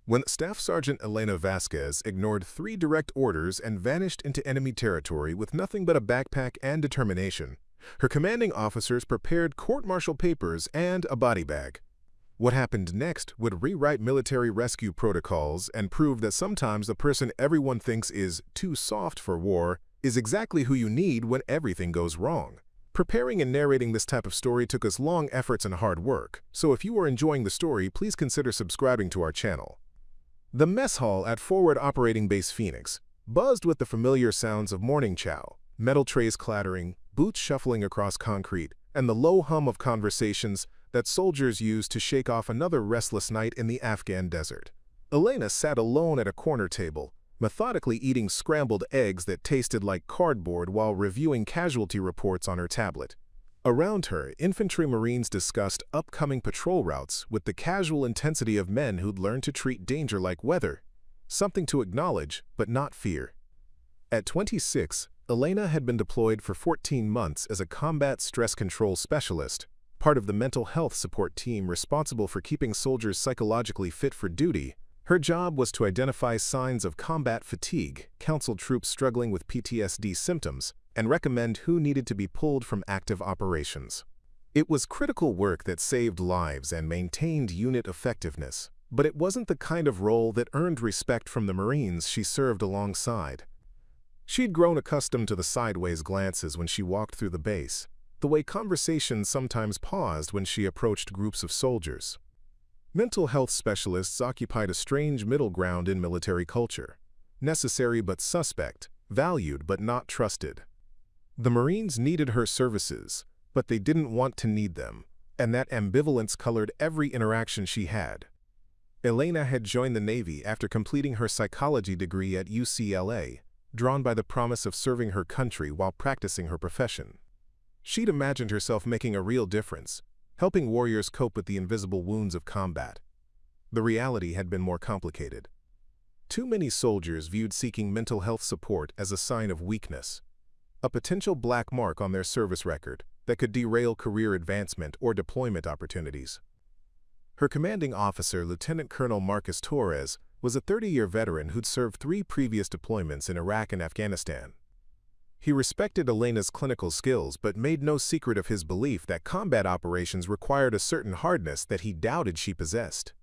when Staff Sergeant Elena Vasquez ignored 3 direct orders and vanished into enemy territory with nothing but a backpack and determination. Her commanding officers prepared court-martial papers and a body bag. What happened next would rewrite military rescue protocols and prove that sometimes the person everyone thinks is too soft for war is exactly who you need when everything goes wrong. Preparing and narrating this type of story took us long efforts and hard work, so if you are enjoying the story, please consider subscribing to our channel. The mess hall at Forward Operating Base Phoenix buzzed with the familiar sounds of morning chow, metal trays clattering, boots shuffling across concrete, and the low hum of conversations that soldiers use to shake off another restless night in the Afghan desert. Elena sat alone at a corner table, methodically eating scrambled eggs that tasted like cardboard while reviewing casualty reports on her tablet. Around her, infantry Marines discussed upcoming patrol routes with the casual intensity of men who'd learned to treat danger like weather, something to acknowledge but not fear. At 26, Elena had been deployed for 14 months as a combat stress control specialist, part of the mental health support team responsible for keeping soldiers psychologically fit for duty. Her job was to identify signs of combat fatigue, counsel troops struggling with PTSD symptoms, and recommend who needed to be pulled from active operations. It was critical work that saved lives and maintained unit effectiveness, but it wasn't the kind of role that earned respect from the Marines she served alongside. She'd grown accustomed to the sideways glances when she walked through the base, the way conversations sometimes paused when she approached groups of soldiers. Mental health specialists occupied a strange middle ground in military culture, necessary but suspect, valued but not trusted. The Marines needed her services, but they didn't want to need them, and that ambivalence colored every interaction she had. Elena had joined the Navy after completing her psychology degree at UCLA, drawn by the promise of serving her country while practicing her profession. She'd imagined herself making a real difference, helping warriors cope with the invisible wounds of combat. The reality had been more complicated. Too many soldiers viewed seeking mental health support as a sign of weakness, a potential black mark on their service record that could derail career advancement or deployment opportunities. Her commanding officer, Lieutenant Colonel Marcus Torres, was a 30-year veteran who'd served 3 previous deployments in Iraq and Afghanistan. He respected Elena's clinical skills but made no secret of his belief that combat operations required a certain hardness that he doubted she possessed.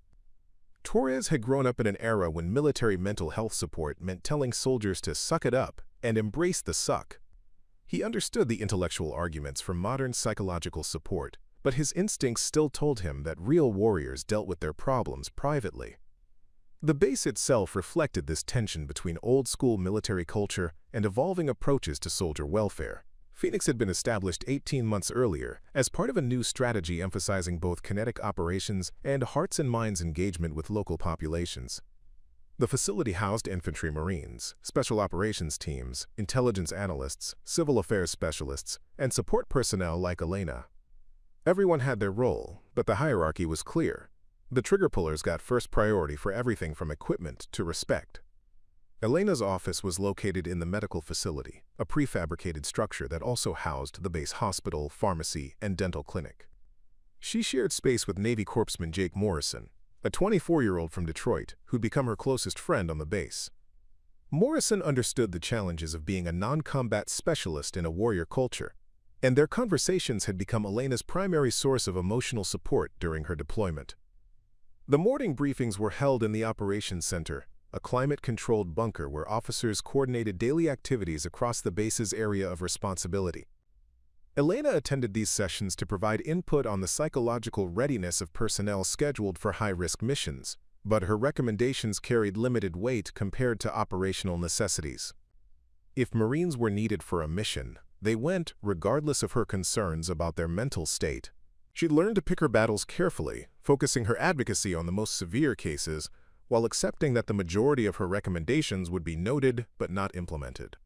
Torres had grown up in an era when military mental health support meant telling soldiers to suck it up and embrace the suck. He understood the intellectual arguments for modern psychological support, but his instincts still told him that real warriors dealt with their problems privately. The base itself reflected this tension between old-school military culture and evolving approaches to soldier welfare. Phoenix had been established 18 months earlier as part of a new strategy emphasizing both kinetic operations and hearts and minds engagement with local populations. The facility housed infantry Marines, special operations teams, intelligence analysts, civil affairs specialists, and support personnel like Elena. Everyone had their role, but the hierarchy was clear. The trigger pullers got first priority for everything from equipment to respect. Elena's office was located in the medical facility, a prefabricated structure that also housed the base hospital, pharmacy, and dental clinic. She shared space with Navy Corpsman Jake Morrison, a 24-year-old from Detroit who'd become her closest friend on the base. Morrison understood the challenges of being a non-combat specialist in a warrior culture, and their conversations had become Elena's primary source of emotional support during her deployment. The morning briefings were held in the Operations Center, a climate-controlled bunker where officers coordinated daily activities across the base's area of responsibility. Elena attended these sessions to provide input on the psychological readiness of personnel scheduled for high-risk missions, but her recommendations carried limited weight compared to operational necessities. If Marines were needed for a mission, they went regardless of her concerns about their mental state. She learned to pick her battles carefully, focusing her advocacy on the most severe cases, while accepting that the majority of her recommendations would be noted but not implemented.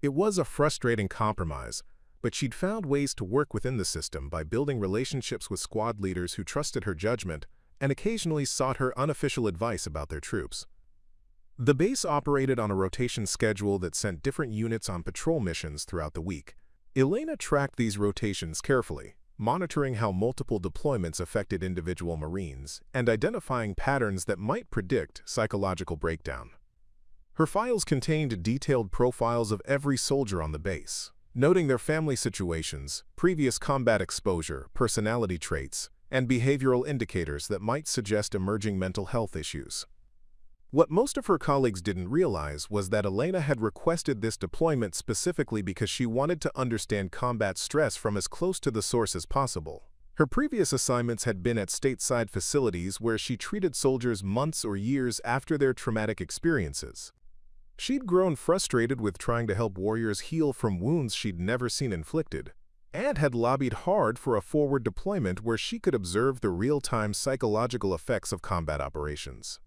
It was a frustrating compromise, but she'd found ways to work within the system by building relationships with squad leaders who trusted her judgment and occasionally sought her unofficial advice about their troops. The base operated on a rotation schedule that sent different units on patrol missions throughout the week. Elena tracked these rotations carefully, monitoring how multiple deployments affected individual Marines, and identifying patterns that might predict psychological breakdown. Her files contained detailed profiles of every soldier on the base, noting their family situations, previous combat exposure, personality traits, and behavioral indicators that might suggest emerging mental health issues. What most of her colleagues didn't realize was that Elena had requested this deployment specifically because she wanted to understand combat stress from as close to the source as possible. Her previous assignments had been at stateside facilities where she treated soldiers months or years after their traumatic experiences. She'd grown frustrated with trying to help warriors heal from wounds she'd never seen inflicted, and had lobbied hard for a forward deployment where she could observe the real-time psychological effects of combat operations.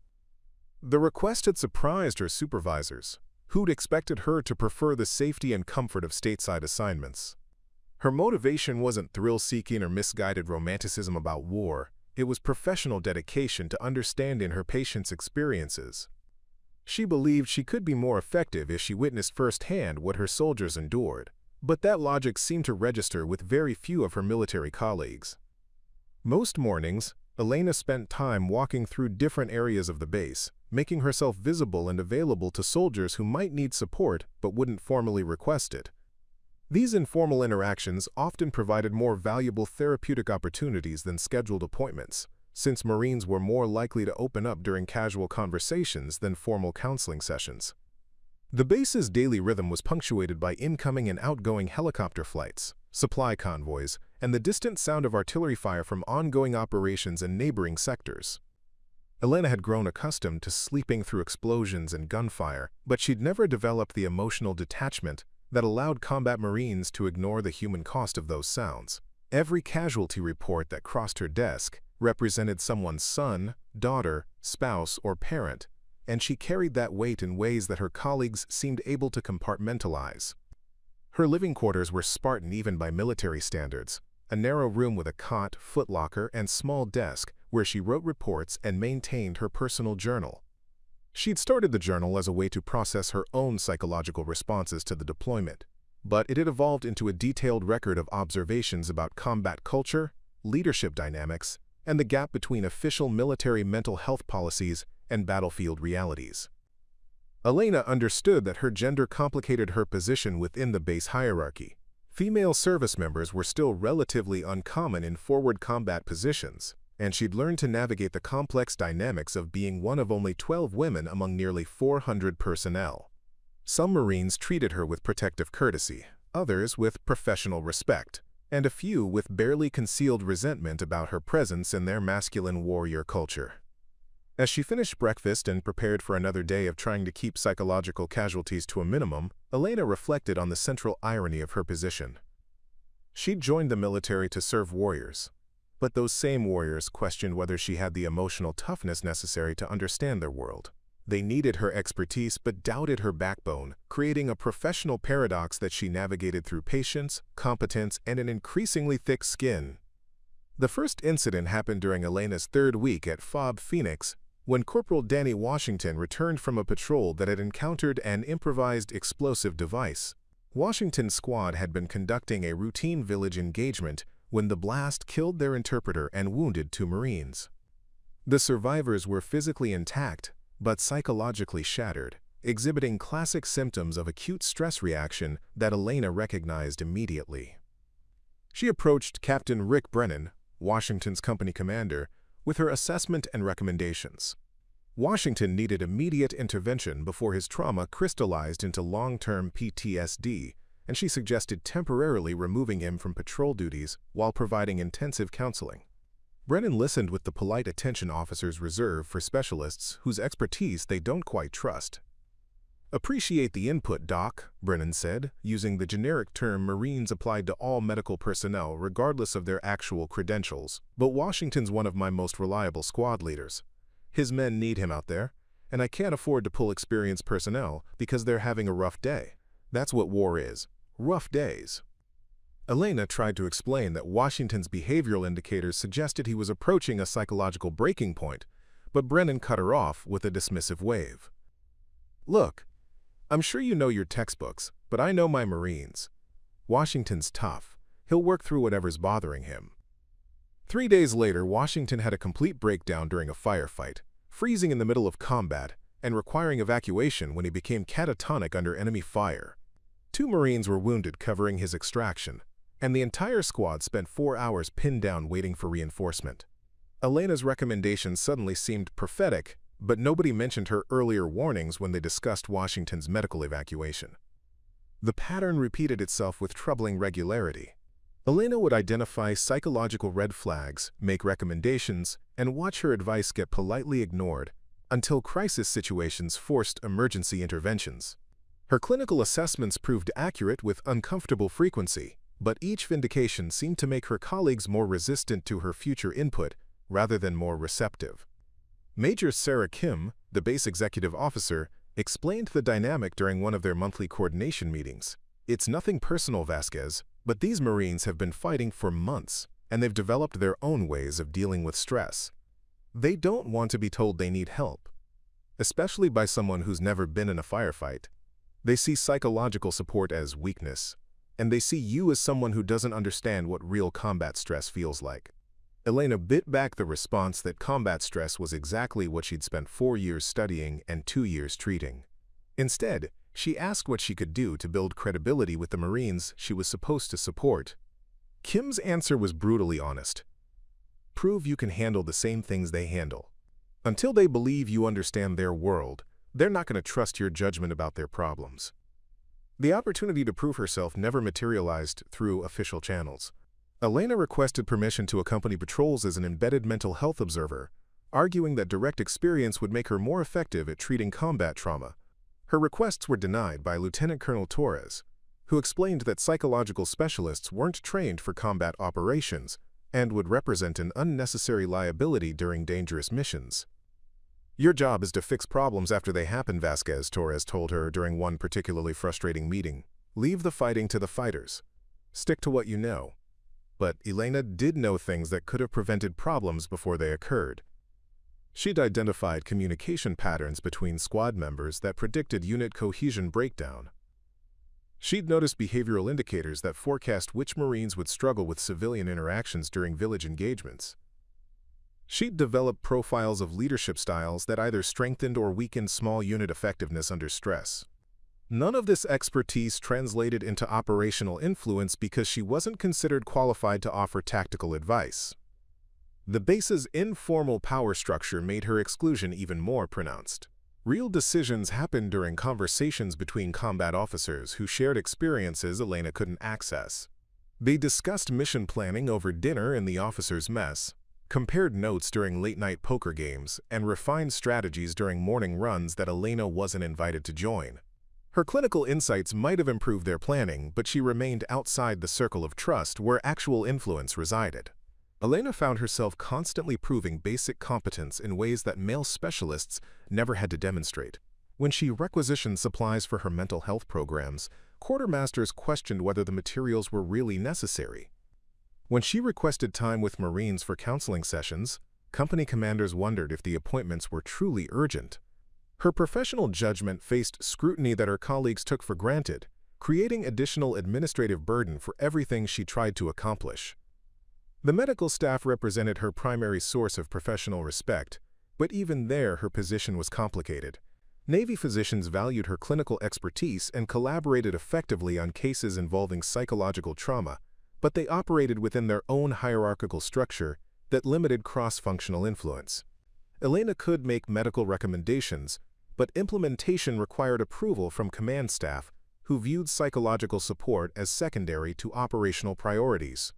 The request had surprised her supervisors, who'd expected her to prefer the safety and comfort of stateside assignments. Her motivation wasn't thrill-seeking or misguided romanticism about war, it was professional dedication to understanding her patients' experiences. She believed she could be more effective if she witnessed firsthand what her soldiers endured, but that logic seemed to register with very few of her military colleagues. Most mornings, Elena spent time walking through different areas of the base, making herself visible and available to soldiers who might need support but wouldn't formally request it. These informal interactions often provided more valuable therapeutic opportunities than scheduled appointments, since Marines were more likely to open up during casual conversations than formal counseling sessions. The base's daily rhythm was punctuated by incoming and outgoing helicopter flights, supply convoys, and the distant sound of artillery fire from ongoing operations in neighboring sectors. Elena had grown accustomed to sleeping through explosions and gunfire, but she'd never developed the emotional detachment that allowed combat Marines to ignore the human cost of those sounds. Every casualty report that crossed her desk represented someone's son, daughter, spouse, or parent, and she carried that weight in ways that her colleagues seemed able to compartmentalize. Her living quarters were Spartan even by military standards, a narrow room with a cot, footlocker, and small desk where she wrote reports and maintained her personal journal. She'd started the journal as a way to process her own psychological responses to the deployment, but it had evolved into a detailed record of observations about combat culture, leadership dynamics, and the gap between official military mental health policies and battlefield realities. Elena understood that her gender complicated her position within the base hierarchy. Female service members were still relatively uncommon in forward combat positions, and she'd learned to navigate the complex dynamics of being one of only 12 women among nearly 400 personnel. Some Marines treated her with protective courtesy, others with professional respect, and a few with barely concealed resentment about her presence in their masculine warrior culture. As she finished breakfast and prepared for another day of trying to keep psychological casualties to a minimum, Elena reflected on the central irony of her position. She'd joined the military to serve warriors, but those same warriors questioned whether she had the emotional toughness necessary to understand their world. They needed her expertise but doubted her backbone, creating a professional paradox that she navigated through patience, competence, and an increasingly thick skin. The first incident happened during Elena's third week at FOB Phoenix, when Corporal Danny Washington returned from a patrol that had encountered an improvised explosive device. Washington's squad had been conducting a routine village engagement when the blast killed their interpreter and wounded 2 Marines. The survivors were physically intact, but psychologically shattered, exhibiting classic symptoms of acute stress reaction that Elena recognized immediately. She approached Captain Rick Brennan, Washington's company commander, with her assessment and recommendations. Washington needed immediate intervention before his trauma crystallized into long-term PTSD, and she suggested temporarily removing him from patrol duties while providing intensive counseling. Brennan listened with the polite attention officers reserve for specialists whose expertise they don't quite trust. "Appreciate the input, Doc," Brennan said, using the generic term Marines applied to all medical personnel regardless of their actual credentials. "But Washington's one of my most reliable squad leaders. His men need him out there, and I can't afford to pull experienced personnel because they're having a rough day. That's what war is. Rough days." Elena tried to explain that Washington's behavioral indicators suggested he was approaching a psychological breaking point, but Brennan cut her off with a dismissive wave. "Look, I'm sure you know your textbooks, but I know my Marines. Washington's tough. He'll work through whatever's bothering him. 3 days later, Washington had a complete breakdown during a firefight, freezing in the middle of combat and requiring evacuation when he became catatonic under enemy fire. 2 Marines were wounded covering his extraction, and the entire squad spent 4 hours pinned down waiting for reinforcement. Elena's recommendations suddenly seemed prophetic, but nobody mentioned her earlier warnings when they discussed Washington's medical evacuation. The pattern repeated itself with troubling regularity. Elena would identify psychological red flags, make recommendations, and watch her advice get politely ignored until crisis situations forced emergency interventions. Her clinical assessments proved accurate with uncomfortable frequency, but each vindication seemed to make her colleagues more resistant to her future input rather than more receptive. Major Sarah Kim, the base executive officer, explained the dynamic during one of their monthly coordination meetings. "It's nothing personal, Vasquez, but these Marines have been fighting for months, and they've developed their own ways of dealing with stress. They don't want to be told they need help, especially by someone who's never been in a firefight. They see psychological support as weakness, and they see you as someone who doesn't understand what real combat stress feels like." Elena bit back the response that combat stress was exactly what she'd spent 4 years studying and 2 years treating. Instead, she asked what she could do to build credibility with the Marines she was supposed to support. Kim's answer was brutally honest. "Prove you can handle the same things they handle. Until they believe you understand their world, they're not going to trust your judgment about their problems." The opportunity to prove herself never materialized through official channels. Elena requested permission to accompany patrols as an embedded mental health observer, arguing that direct experience would make her more effective at treating combat trauma. Her requests were denied by Lieutenant Colonel Torres, who explained that psychological specialists weren't trained for combat operations and would represent an unnecessary liability during dangerous missions. "Your job is to fix problems after they happen," Vasquez, Torres told her during one particularly frustrating meeting. "Leave the fighting to the fighters. Stick to what you know." But Elena did know things that could have prevented problems before they occurred. She'd identified communication patterns between squad members that predicted unit cohesion breakdown. She'd noticed behavioral indicators that forecast which Marines would struggle with civilian interactions during village engagements. She'd developed profiles of leadership styles that either strengthened or weakened small unit effectiveness under stress. None of this expertise translated into operational influence because she wasn't considered qualified to offer tactical advice. The base's informal power structure made her exclusion even more pronounced. Real decisions happened during conversations between combat officers who shared experiences Elena couldn't access. They discussed mission planning over dinner in the officers' mess, compared notes during late-night poker games, and refined strategies during morning runs that Elena wasn't invited to join. Her clinical insights might have improved their planning, but she remained outside the circle of trust where actual influence resided. Elena found herself constantly proving basic competence in ways that male specialists never had to demonstrate. When she requisitioned supplies for her mental health programs, quartermasters questioned whether the materials were really necessary. When she requested time with Marines for counseling sessions, company commanders wondered if the appointments were truly urgent. Her professional judgment faced scrutiny that her colleagues took for granted, creating additional administrative burden for everything she tried to accomplish. The medical staff represented her primary source of professional respect, but even there her position was complicated. Navy physicians valued her clinical expertise and collaborated effectively on cases involving psychological trauma, but they operated within their own hierarchical structure that limited cross-functional influence. Elena could make medical recommendations, but implementation required approval from command staff, who viewed psychological support as secondary to operational priorities.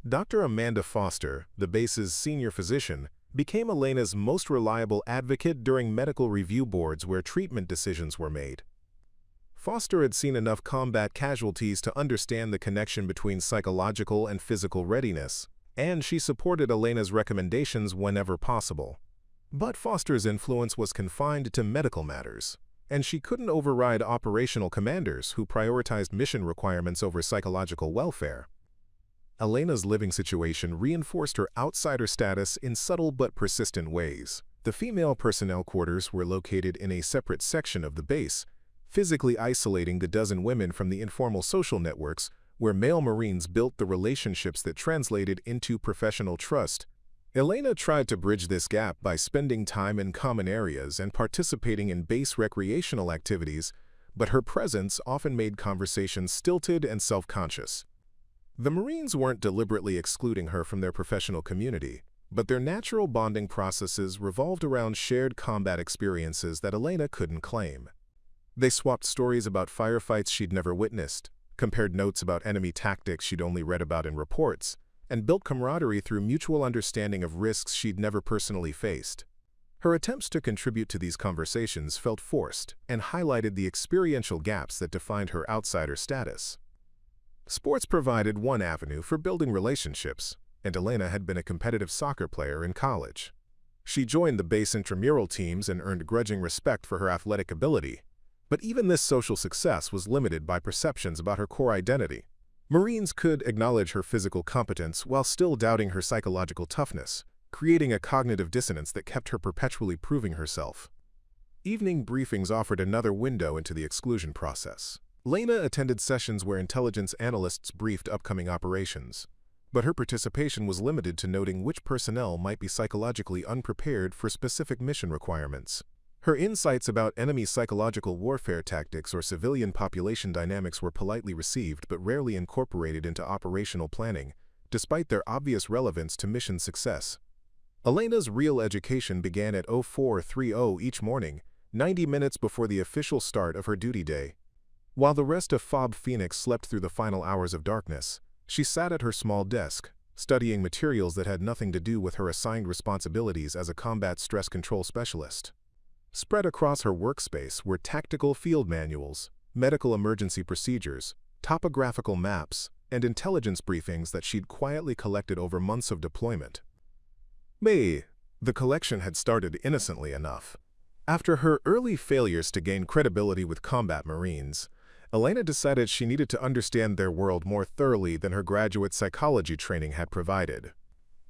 Dr. Amanda Foster, the base's senior physician, became Elena's most reliable advocate during medical review boards where treatment decisions were made. Foster had seen enough combat casualties to understand the connection between psychological and physical readiness, and she supported Elena's recommendations whenever possible. But Foster's influence was confined to medical matters, and she couldn't override operational commanders who prioritized mission requirements over psychological welfare. Elena's living situation reinforced her outsider status in subtle but persistent ways. The female personnel quarters were located in a separate section of the base, physically isolating the dozen women from the informal social networks where male Marines built the relationships that translated into professional trust. Elena tried to bridge this gap by spending time in common areas and participating in base recreational activities, but her presence often made conversations stilted and self-conscious. The Marines weren't deliberately excluding her from their professional community, but their natural bonding processes revolved around shared combat experiences that Elena couldn't claim. They swapped stories about firefights she'd never witnessed, compared notes about enemy tactics she'd only read about in reports, and built camaraderie through mutual understanding of risks she'd never personally faced. Her attempts to contribute to these conversations felt forced and highlighted the experiential gaps that defined her outsider status. Sports provided one avenue for building relationships, and Elena had been a competitive soccer player in college. She joined the base intramural teams and earned grudging respect for her athletic ability, but even this social success was limited by perceptions about her core identity. Marines could acknowledge her physical competence while still doubting her psychological toughness, creating a cognitive dissonance that kept her perpetually proving herself. Evening briefings offered another window into the exclusion process. Elena attended sessions where intelligence analysts briefed upcoming operations, but her participation was limited to noting which personnel might be psychologically unprepared for specific mission requirements. Her insights about enemy psychological warfare tactics or civilian population dynamics were politely received but rarely incorporated into operational planning, despite their obvious relevance to mission success. Elena's real education began at 0430 each morning, 90 minutes before the official start of her duty day. While the rest of FOB Phoenix slept through the final hours of darkness, she sat at her small desk, studying materials that had nothing to do with her assigned responsibilities as a combat stress control specialist. Spread across her workspace were tactical field manuals, medical emergency procedures, topographical maps, and intelligence briefings that she'd quietly collected over months of deployment. The collection had started innocently enough. After her early failures to gain credibility with combat Marines, Elena decided she needed to understand their world more thoroughly than her graduate psychology training had provided.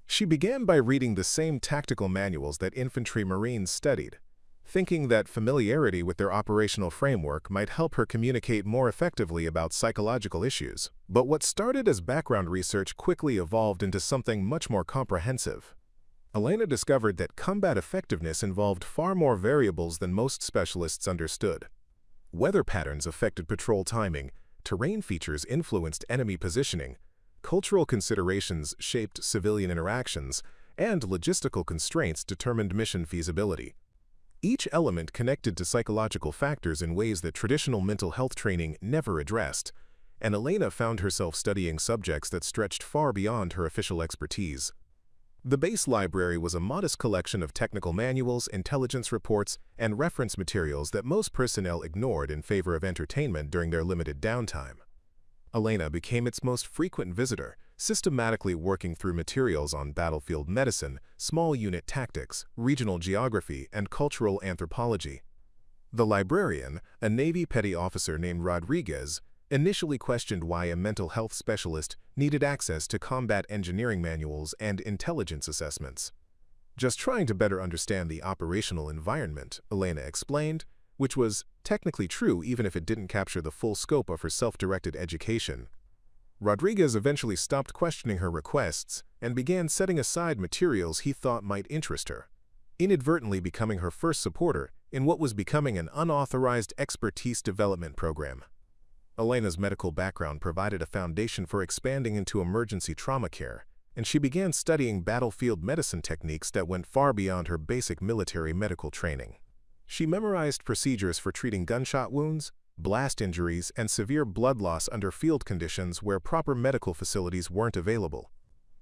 She began by reading the same tactical manuals that infantry Marines studied, thinking that familiarity with their operational framework might help her communicate more effectively about psychological issues. But what started as background research quickly evolved into something much more comprehensive. Elena discovered that combat effectiveness involved far more variables than most specialists understood. Weather patterns affected patrol timing, terrain features influenced enemy positioning, cultural considerations shaped civilian interactions, and logistical constraints determined mission feasibility. Each element connected to psychological factors in ways that traditional mental health training never addressed, and Elena found herself studying subjects that stretched far beyond her official expertise. The base library was a modest collection of technical manuals, intelligence reports, and reference materials that most personnel ignored in favor of entertainment during their limited downtime. Elena became its most frequent visitor, systematically working through materials on battlefield medicine, small unit tactics, regional geography, and cultural anthropology. The librarian, a Navy petty officer named Rodriguez, initially questioned why a mental health specialist needed access to combat engineering manuals and intelligence assessments. Just trying to better understand the operational environment, Elena explained, which was technically true even if it didn't capture the full scope of her self-directed education. Rodriguez eventually stopped questioning her requests and began setting aside materials he thought might interest her, inadvertently becoming her first supporter in what was becoming an unauthorized expertise development program. Elena's medical background provided a foundation for expanding into emergency trauma care, and she began studying battlefield medicine techniques that went far beyond her basic military medical training. She memorized procedures for treating gunshot wounds, blast injuries, and severe blood loss under field conditions where proper medical facilities weren't available.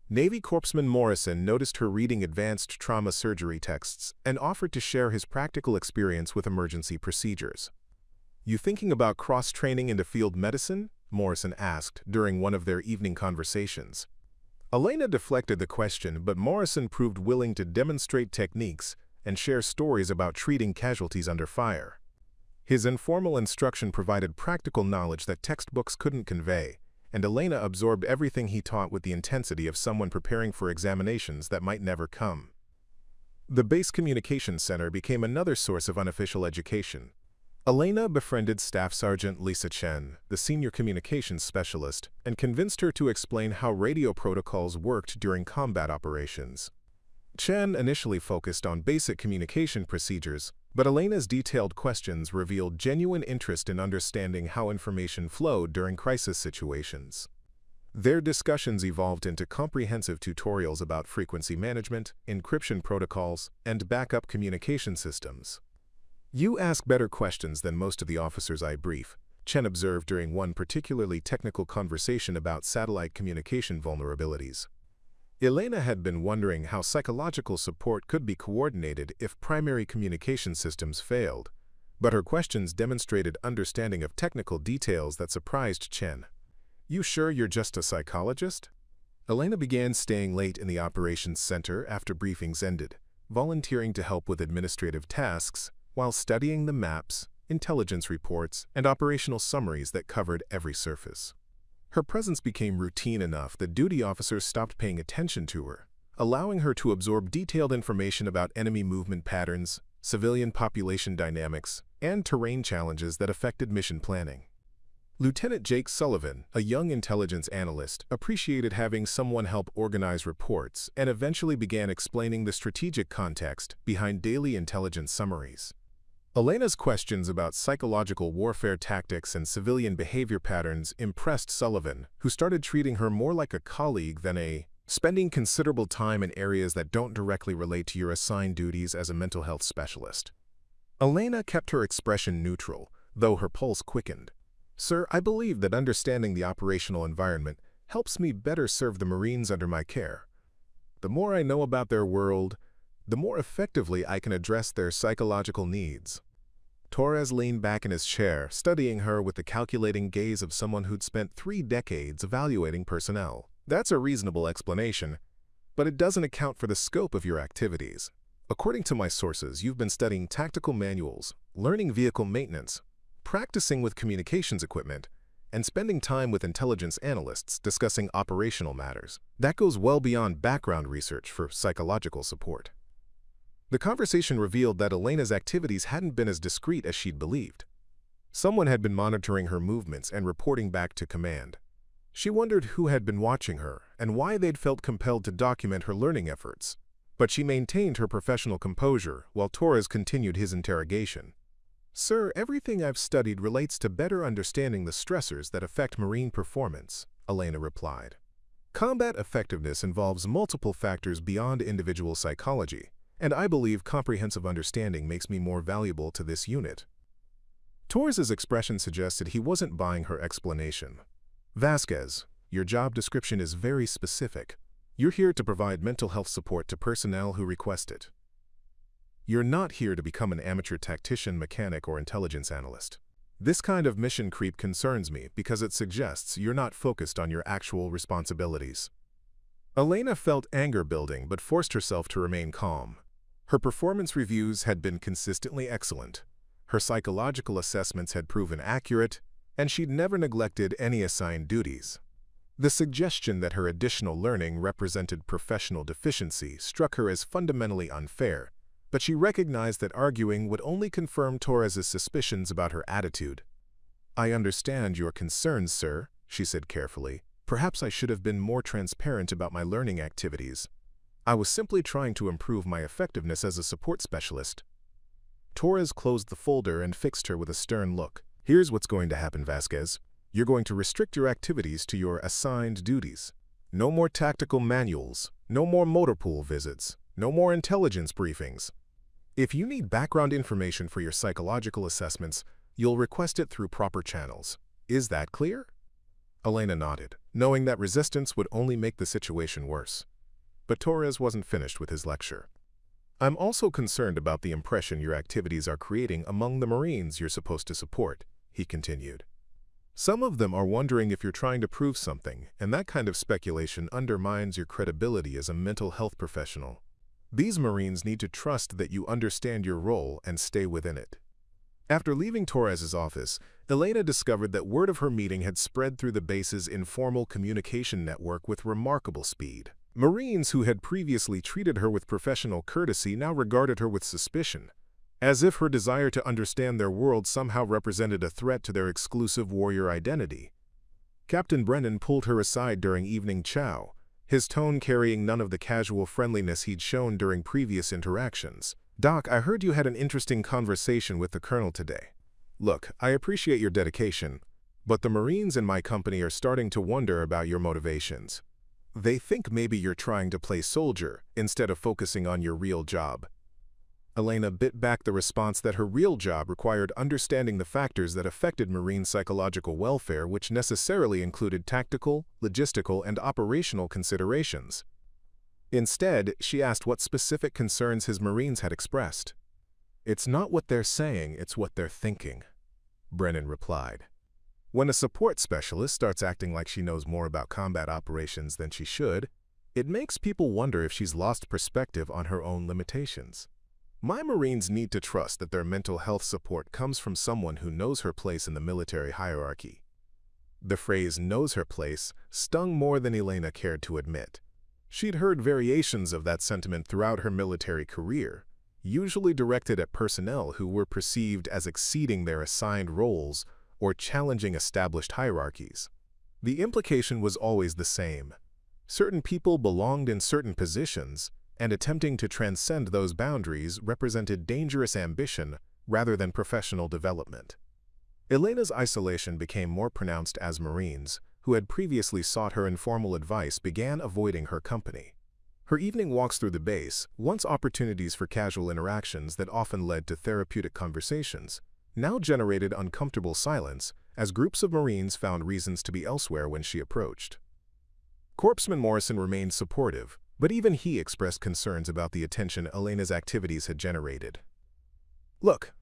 Navy Corpsman Morrison noticed her reading advanced trauma surgery texts and offered to share his practical experience with emergency procedures. "You thinking about cross-training into field medicine?" Morrison asked during one of their evening conversations. Elena deflected the question, but Morrison proved willing to demonstrate techniques and share stories about treating casualties under fire. His informal instruction provided practical knowledge that textbooks couldn't convey, and Elena absorbed everything he taught with the intensity of someone preparing for examinations that might never come. The Base Communications Center became another source of unofficial education. Elena befriended Staff Sergeant Lisa Chen, the senior communications specialist, and convinced her to explain how radio protocols worked during combat operations. Chen initially focused on basic communication procedures, but Elena's detailed questions revealed genuine interest in understanding how information flowed during crisis situations. Their discussions evolved into comprehensive tutorials about frequency management, encryption protocols, and backup communication systems. "You ask better questions than most of the officers I brief," Chen observed during one particularly technical conversation about satellite communication vulnerabilities. Elena had been wondering how psychological support could be coordinated if primary communication systems failed, but her questions demonstrated understanding of technical details that surprised Chen. "You sure you're just a psychologist?" Elena began staying late in the operations center after briefings ended, volunteering to help with administrative tasks while studying the maps, intelligence reports, and operational summaries that covered every surface. Her presence became routine enough that duty officers stopped paying attention to her, allowing her to absorb detailed information about enemy movement patterns, civilian population dynamics, and terrain challenges that affected mission planning. Lieutenant Jake Sullivan, a young intelligence analyst, appreciated having someone help organize reports and eventually began explaining the strategic context behind daily intelligence summaries. Elena's questions about psychological warfare tactics and civilian behavior patterns impressed Sullivan, who started treating her more like a colleague than spending considerable time in areas that don't directly relate to your assigned duties as a mental health specialist. Elena kept her expression neutral, though her pulse quickened. "Sir, I believe that understanding the operational environment helps me better serve the Marines under my care. The more I know about their world, the more effectively I can address their psychological needs." Torres leaned back in his chair, studying her with the calculating gaze of someone who'd spent 3 decades evaluating personnel. "That's a reasonable explanation, but it doesn't account for the scope of your activities. According to my sources, you've been studying tactical manuals, learning vehicle maintenance, practicing with communications equipment, and spending time with intelligence analysts discussing operational matters. That goes well beyond background research for psychological support." The conversation revealed that Elena's activities hadn't been as discreet as she'd believed. Someone had been monitoring her movements and reporting back to command. She wondered who had been watching her and why they'd felt compelled to document her learning efforts. But she maintained her professional composure while Torres continued his interrogation. "Sir, everything I've studied relates to better understanding the stressors that affect Marine performance," Elena replied. "Combat effectiveness involves multiple factors beyond individual psychology, and I believe comprehensive understanding makes me more valuable to this unit." Torres's expression suggested he wasn't buying her explanation. "Vasquez, your job description is very specific. You're here to provide mental health support to personnel who request it. You're not here to become an amateur tactician, mechanic, or intelligence analyst. This kind of mission creep concerns me because it suggests you're not focused on your actual responsibilities." Elena felt anger building but forced herself to remain calm. Her performance reviews had been consistently excellent. Her psychological assessments had proven accurate, and she'd never neglected any assigned duties. The suggestion that her additional learning represented professional deficiency struck her as fundamentally unfair, but she recognized that arguing would only confirm Torres's suspicions about her attitude. "I understand your concerns, sir," she said carefully. "Perhaps I should have been more transparent about my learning activities. I was simply trying to improve my effectiveness as a support specialist." Torres closed the folder and fixed her with a stern look. "Here's what's going to happen, Vasquez. You're going to restrict your activities to your assigned duties. No more tactical manuals, no more motor pool visits, no more intelligence briefings. If you need background information for your psychological assessments, you'll request it through proper channels. Is that clear?" Elena nodded, knowing that resistance would only make the situation worse. But Torres wasn't finished with his lecture. "I'm also concerned about the impression your activities are creating among the Marines you're supposed to support," he continued. "Some of them are wondering if you're trying to prove something, and that kind of speculation undermines your credibility as a mental health professional. These Marines need to trust that you understand your role and stay within it." After leaving Torres's office, Elena discovered that word of her meeting had spread through the base's informal communication network with remarkable speed. Marines who had previously treated her with professional courtesy now regarded her with suspicion, as if her desire to understand their world somehow represented a threat to their exclusive warrior identity. Captain Brennan pulled her aside during evening chow, his tone carrying none of the casual friendliness he'd shown during previous interactions. "Doc, I heard you had an interesting conversation with the Colonel today. Look, I appreciate your dedication, but the Marines in my company are starting to wonder about your motivations. They think maybe you're trying to play soldier instead of focusing on your real job." Elena bit back the response that her real job required understanding the factors that affected Marine psychological welfare, which necessarily included tactical, logistical, and operational considerations. Instead, she asked what specific concerns his Marines had expressed. "It's not what they're saying, it's what they're thinking," Brennan replied. "When a support specialist starts acting like she knows more about combat operations than she should, it makes people wonder if she's lost perspective on her own limitations. My Marines need to trust that their mental health support comes from someone who knows her place in the military hierarchy." The phrase "knows her place" stung more than Elena cared to admit. She'd heard variations of that sentiment throughout her military career, usually directed at personnel who were perceived as exceeding their assigned roles or challenging established hierarchies. The implication was always the same. Certain people belonged in certain positions, and attempting to transcend those boundaries represented dangerous ambition rather than professional development. Elena's isolation became more pronounced as Marines, who had previously sought her informal advice, began avoiding her company. Her evening walks through the base, once opportunities for casual interactions that often led to therapeutic conversations, now generated uncomfortable silence as groups of Marines found reasons to be elsewhere when she approached. Corpsman Morrison remained supportive, but even he expressed concerns about the attention Elena's activities had generated. "Look,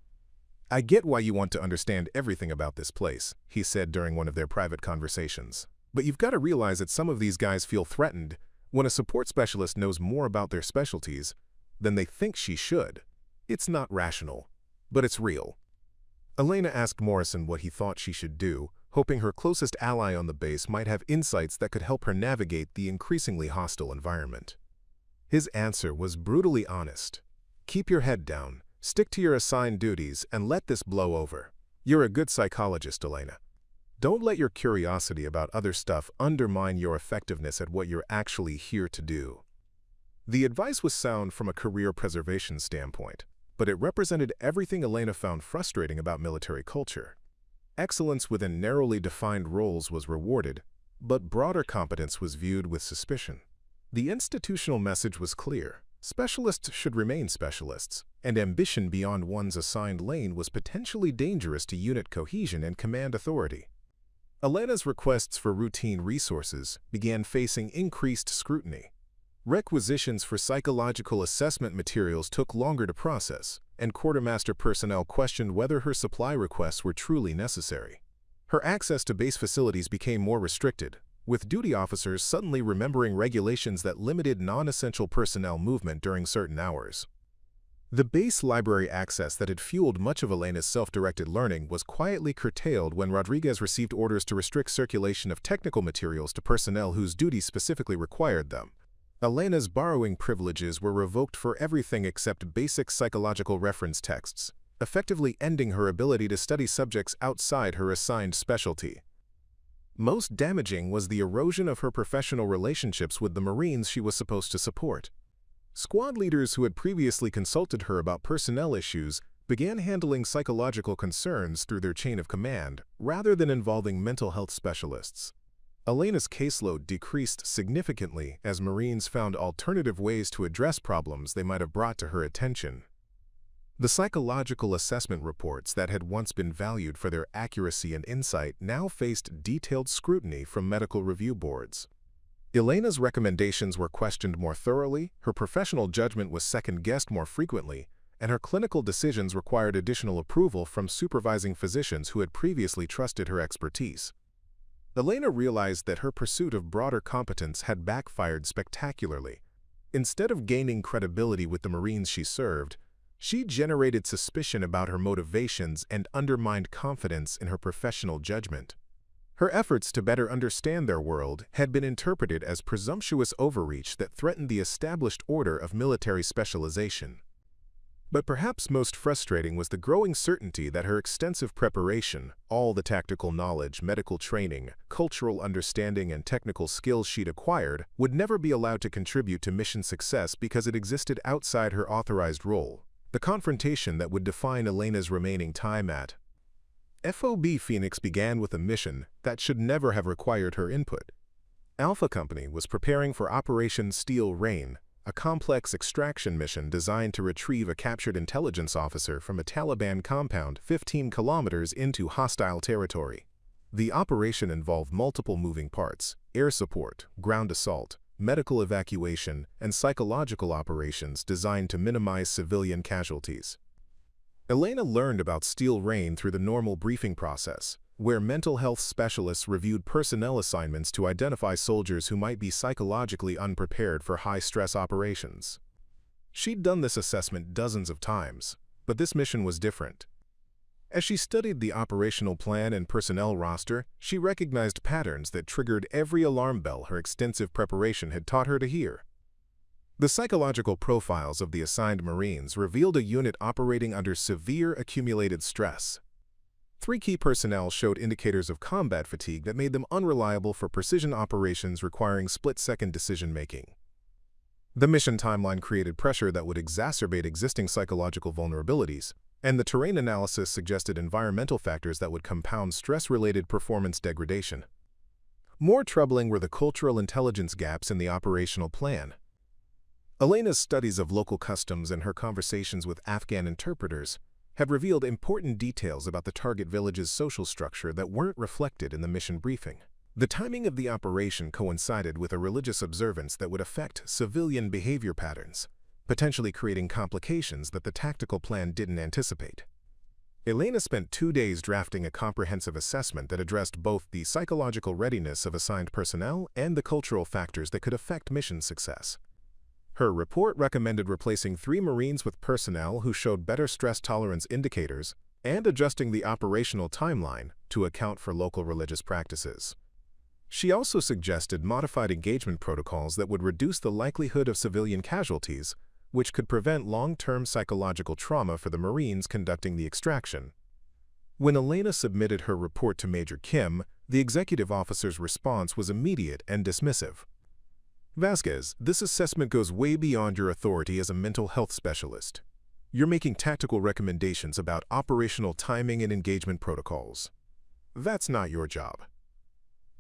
I get why you want to understand everything about this place," he said during one of their private conversations. "But you've got to realize that some of these guys feel threatened when a support specialist knows more about their specialties than they think she should. It's not rational, but it's real." Elena asked Morrison what he thought she should do, hoping her closest ally on the base might have insights that could help her navigate the increasingly hostile environment. His answer was brutally honest. "Keep your head down, stick to your assigned duties, and let this blow over. You're a good psychologist, Elena. Don't let your curiosity about other stuff undermine your effectiveness at what you're actually here to do." The advice was sound from a career preservation standpoint, but it represented everything Elena found frustrating about military culture. Excellence within narrowly defined roles was rewarded, but broader competence was viewed with suspicion. The institutional message was clear. Specialists should remain specialists, and ambition beyond one's assigned lane was potentially dangerous to unit cohesion and command authority. Elena's requests for routine resources began facing increased scrutiny. Requisitions for psychological assessment materials took longer to process, and quartermaster personnel questioned whether her supply requests were truly necessary. Her access to base facilities became more restricted, with duty officers suddenly remembering regulations that limited non-essential personnel movement during certain hours. The base library access that had fueled much of Elena's self-directed learning was quietly curtailed when Rodriguez received orders to restrict circulation of technical materials to personnel whose duties specifically required them. Elena's borrowing privileges were revoked for everything except basic psychological reference texts, effectively ending her ability to study subjects outside her assigned specialty. Most damaging was the erosion of her professional relationships with the Marines she was supposed to support. Squad leaders who had previously consulted her about personnel issues began handling psychological concerns through their chain of command, rather than involving mental health specialists. Elena's caseload decreased significantly as Marines found alternative ways to address problems they might have brought to her attention. The psychological assessment reports that had once been valued for their accuracy and insight now faced detailed scrutiny from medical review boards. Elena's recommendations were questioned more thoroughly, her professional judgment was second-guessed more frequently, and her clinical decisions required additional approval from supervising physicians who had previously trusted her expertise. Elena realized that her pursuit of broader competence had backfired spectacularly. Instead of gaining credibility with the Marines she served, she generated suspicion about her motivations and undermined confidence in her professional judgment. Her efforts to better understand their world had been interpreted as presumptuous overreach that threatened the established order of military specialization. But perhaps most frustrating was the growing certainty that her extensive preparation, all the tactical knowledge, medical training, cultural understanding, and technical skills she'd acquired, would never be allowed to contribute to mission success because it existed outside her authorized role. The confrontation that would define Elena's remaining time at FOB Phoenix began with a mission that should never have required her input. Alpha Company was preparing for Operation Steel Rain, a complex extraction mission designed to retrieve a captured intelligence officer from a Taliban compound 15 kilometers into hostile territory. The operation involved multiple moving parts: air support, ground assault, medical evacuation, and psychological operations designed to minimize civilian casualties. Elena learned about Steel Rain through the normal briefing process, where mental health specialists reviewed personnel assignments to identify soldiers who might be psychologically unprepared for high-stress operations. She'd done this assessment dozens of times, but this mission was different. As she studied the operational plan and personnel roster, she recognized patterns that triggered every alarm bell her extensive preparation had taught her to hear. The psychological profiles of the assigned Marines revealed a unit operating under severe accumulated stress. 3 key personnel showed indicators of combat fatigue that made them unreliable for precision operations requiring split-second decision-making. The mission timeline created pressure that would exacerbate existing psychological vulnerabilities, and the terrain analysis suggested environmental factors that would compound stress-related performance degradation. More troubling were the cultural intelligence gaps in the operational plan. Elena's studies of local customs and her conversations with Afghan interpreters have revealed important details about the target village's social structure that weren't reflected in the mission briefing. The timing of the operation coincided with a religious observance that would affect civilian behavior patterns, potentially creating complications that the tactical plan didn't anticipate. Elena spent 2 days drafting a comprehensive assessment that addressed both the psychological readiness of assigned personnel and the cultural factors that could affect mission success. Her report recommended replacing 3 Marines with personnel who showed better stress tolerance indicators and adjusting the operational timeline to account for local religious practices. She also suggested modified engagement protocols that would reduce the likelihood of civilian casualties, which could prevent long-term psychological trauma for the Marines conducting the extraction. When Elena submitted her report to Major Kim, the executive officer's response was immediate and dismissive. "Vasquez, this assessment goes way beyond your authority as a mental health specialist. You're making tactical recommendations about operational timing and engagement protocols. That's not your job."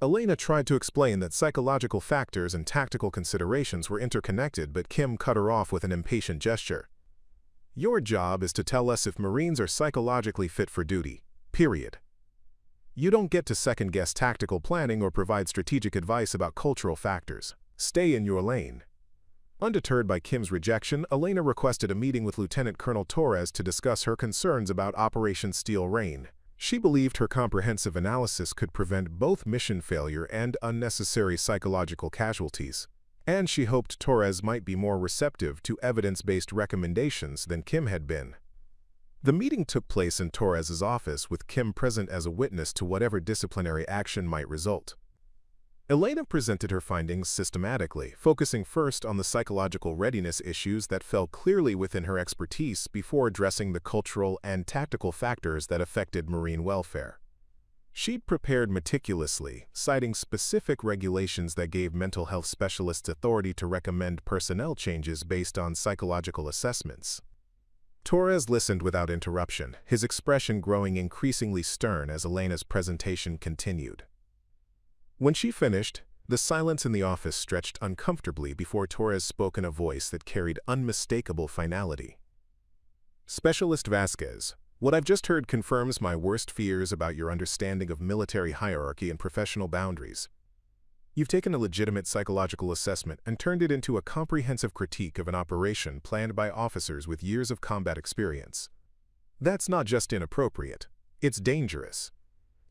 Elena tried to explain that psychological factors and tactical considerations were interconnected, but Kim cut her off with an impatient gesture. "Your job is to tell us if Marines are psychologically fit for duty, period. You don't get to second-guess tactical planning or provide strategic advice about cultural factors. Stay in your lane." Undeterred by Kim's rejection, Elena requested a meeting with Lieutenant Colonel Torres to discuss her concerns about Operation Steel Rain. She believed her comprehensive analysis could prevent both mission failure and unnecessary psychological casualties, and she hoped Torres might be more receptive to evidence-based recommendations than Kim had been. The meeting took place in Torres's office, with Kim present as a witness to whatever disciplinary action might result. Elena presented her findings systematically, focusing first on the psychological readiness issues that fell clearly within her expertise before addressing the cultural and tactical factors that affected Marine welfare. She'd prepared meticulously, citing specific regulations that gave mental health specialists authority to recommend personnel changes based on psychological assessments. Torres listened without interruption, his expression growing increasingly stern as Elena's presentation continued. When she finished, the silence in the office stretched uncomfortably before Torres spoke in a voice that carried unmistakable finality. "Specialist Vasquez, what I've just heard confirms my worst fears about your understanding of military hierarchy and professional boundaries. You've taken a legitimate psychological assessment and turned it into a comprehensive critique of an operation planned by officers with years of combat experience. That's not just inappropriate, it's dangerous."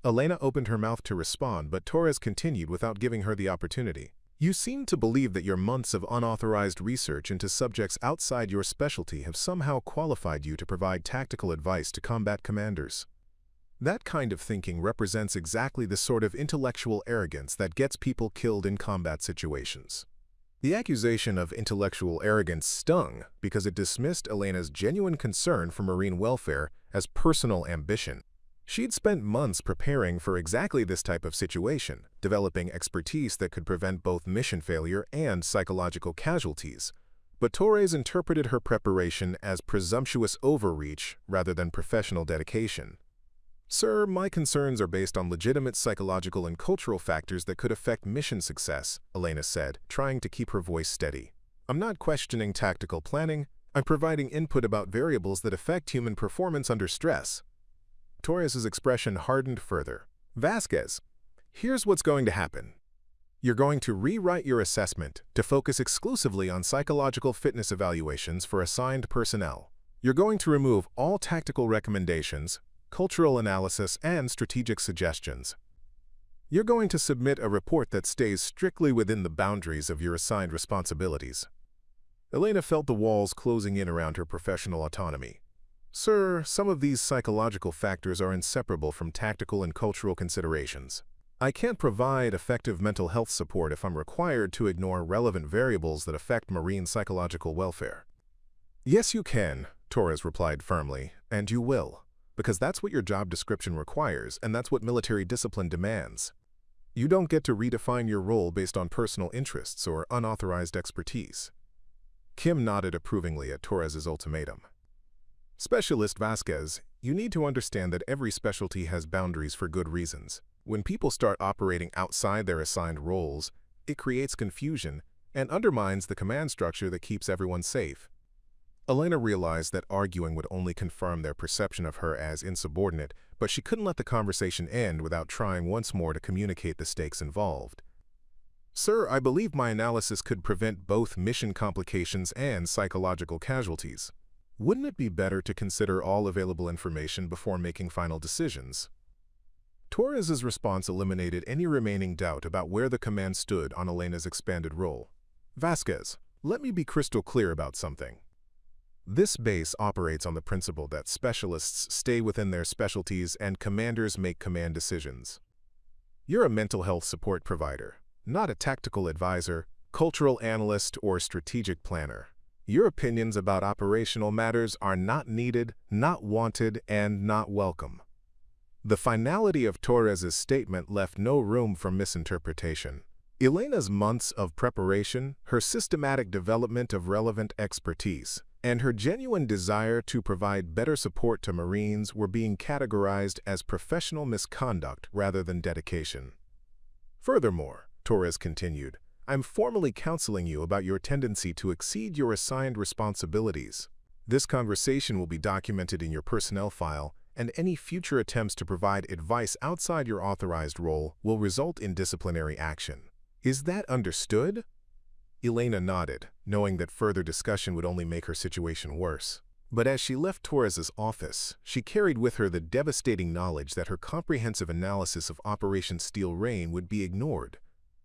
Elena opened her mouth to respond, but Torres continued without giving her the opportunity. "You seem to believe that your months of unauthorized research into subjects outside your specialty have somehow qualified you to provide tactical advice to combat commanders. That kind of thinking represents exactly the sort of intellectual arrogance that gets people killed in combat situations. The accusation of intellectual arrogance stung because it dismissed Elena's genuine concern for marine welfare as personal ambition. She'd spent months preparing for exactly this type of situation, developing expertise that could prevent both mission failure and psychological casualties. But Torres interpreted her preparation as presumptuous overreach rather than professional dedication. "Sir, my concerns are based on legitimate psychological and cultural factors that could affect mission success," Elena said, trying to keep her voice steady. "I'm not questioning tactical planning. I'm providing input about variables that affect human performance under stress." Torres's expression hardened further. "Vasquez, here's what's going to happen. You're going to rewrite your assessment to focus exclusively on psychological fitness evaluations for assigned personnel. You're going to remove all tactical recommendations, cultural analysis, and strategic suggestions. You're going to submit a report that stays strictly within the boundaries of your assigned responsibilities." Elena felt the walls closing in around her professional autonomy. "Sir, some of these psychological factors are inseparable from tactical and cultural considerations. I can't provide effective mental health support if I'm required to ignore relevant variables that affect marine psychological welfare." "Yes, you can," Torres replied firmly, "and you will. Because that's what your job description requires, and that's what military discipline demands. You don't get to redefine your role based on personal interests or unauthorized expertise." Kim nodded approvingly at Torres's ultimatum. "Specialist Vasquez, you need to understand that every specialty has boundaries for good reasons. When people start operating outside their assigned roles, it creates confusion and undermines the command structure that keeps everyone safe." Elena realized that arguing would only confirm their perception of her as insubordinate, but she couldn't let the conversation end without trying once more to communicate the stakes involved. "Sir, I believe my analysis could prevent both mission complications and psychological casualties. Wouldn't it be better to consider all available information before making final decisions?" Torres's response eliminated any remaining doubt about where the command stood on Elena's expanded role. "Vasquez, let me be crystal clear about something. This base operates on the principle that specialists stay within their specialties and commanders make command decisions. You're a mental health support provider, not a tactical advisor, cultural analyst, or strategic planner. Your opinions about operational matters are not needed, not wanted, and not welcome." The finality of Torres's statement left no room for misinterpretation. Elena's months of preparation, her systematic development of relevant expertise, and her genuine desire to provide better support to Marines were being categorized as professional misconduct rather than dedication. "Furthermore," Torres continued, "I'm formally counseling you about your tendency to exceed your assigned responsibilities. This conversation will be documented in your personnel file, and any future attempts to provide advice outside your authorized role will result in disciplinary action. Is that understood?" Elena nodded, knowing that further discussion would only make her situation worse. But as she left Torres's office, she carried with her the devastating knowledge that her comprehensive analysis of Operation Steel Rain would be ignored,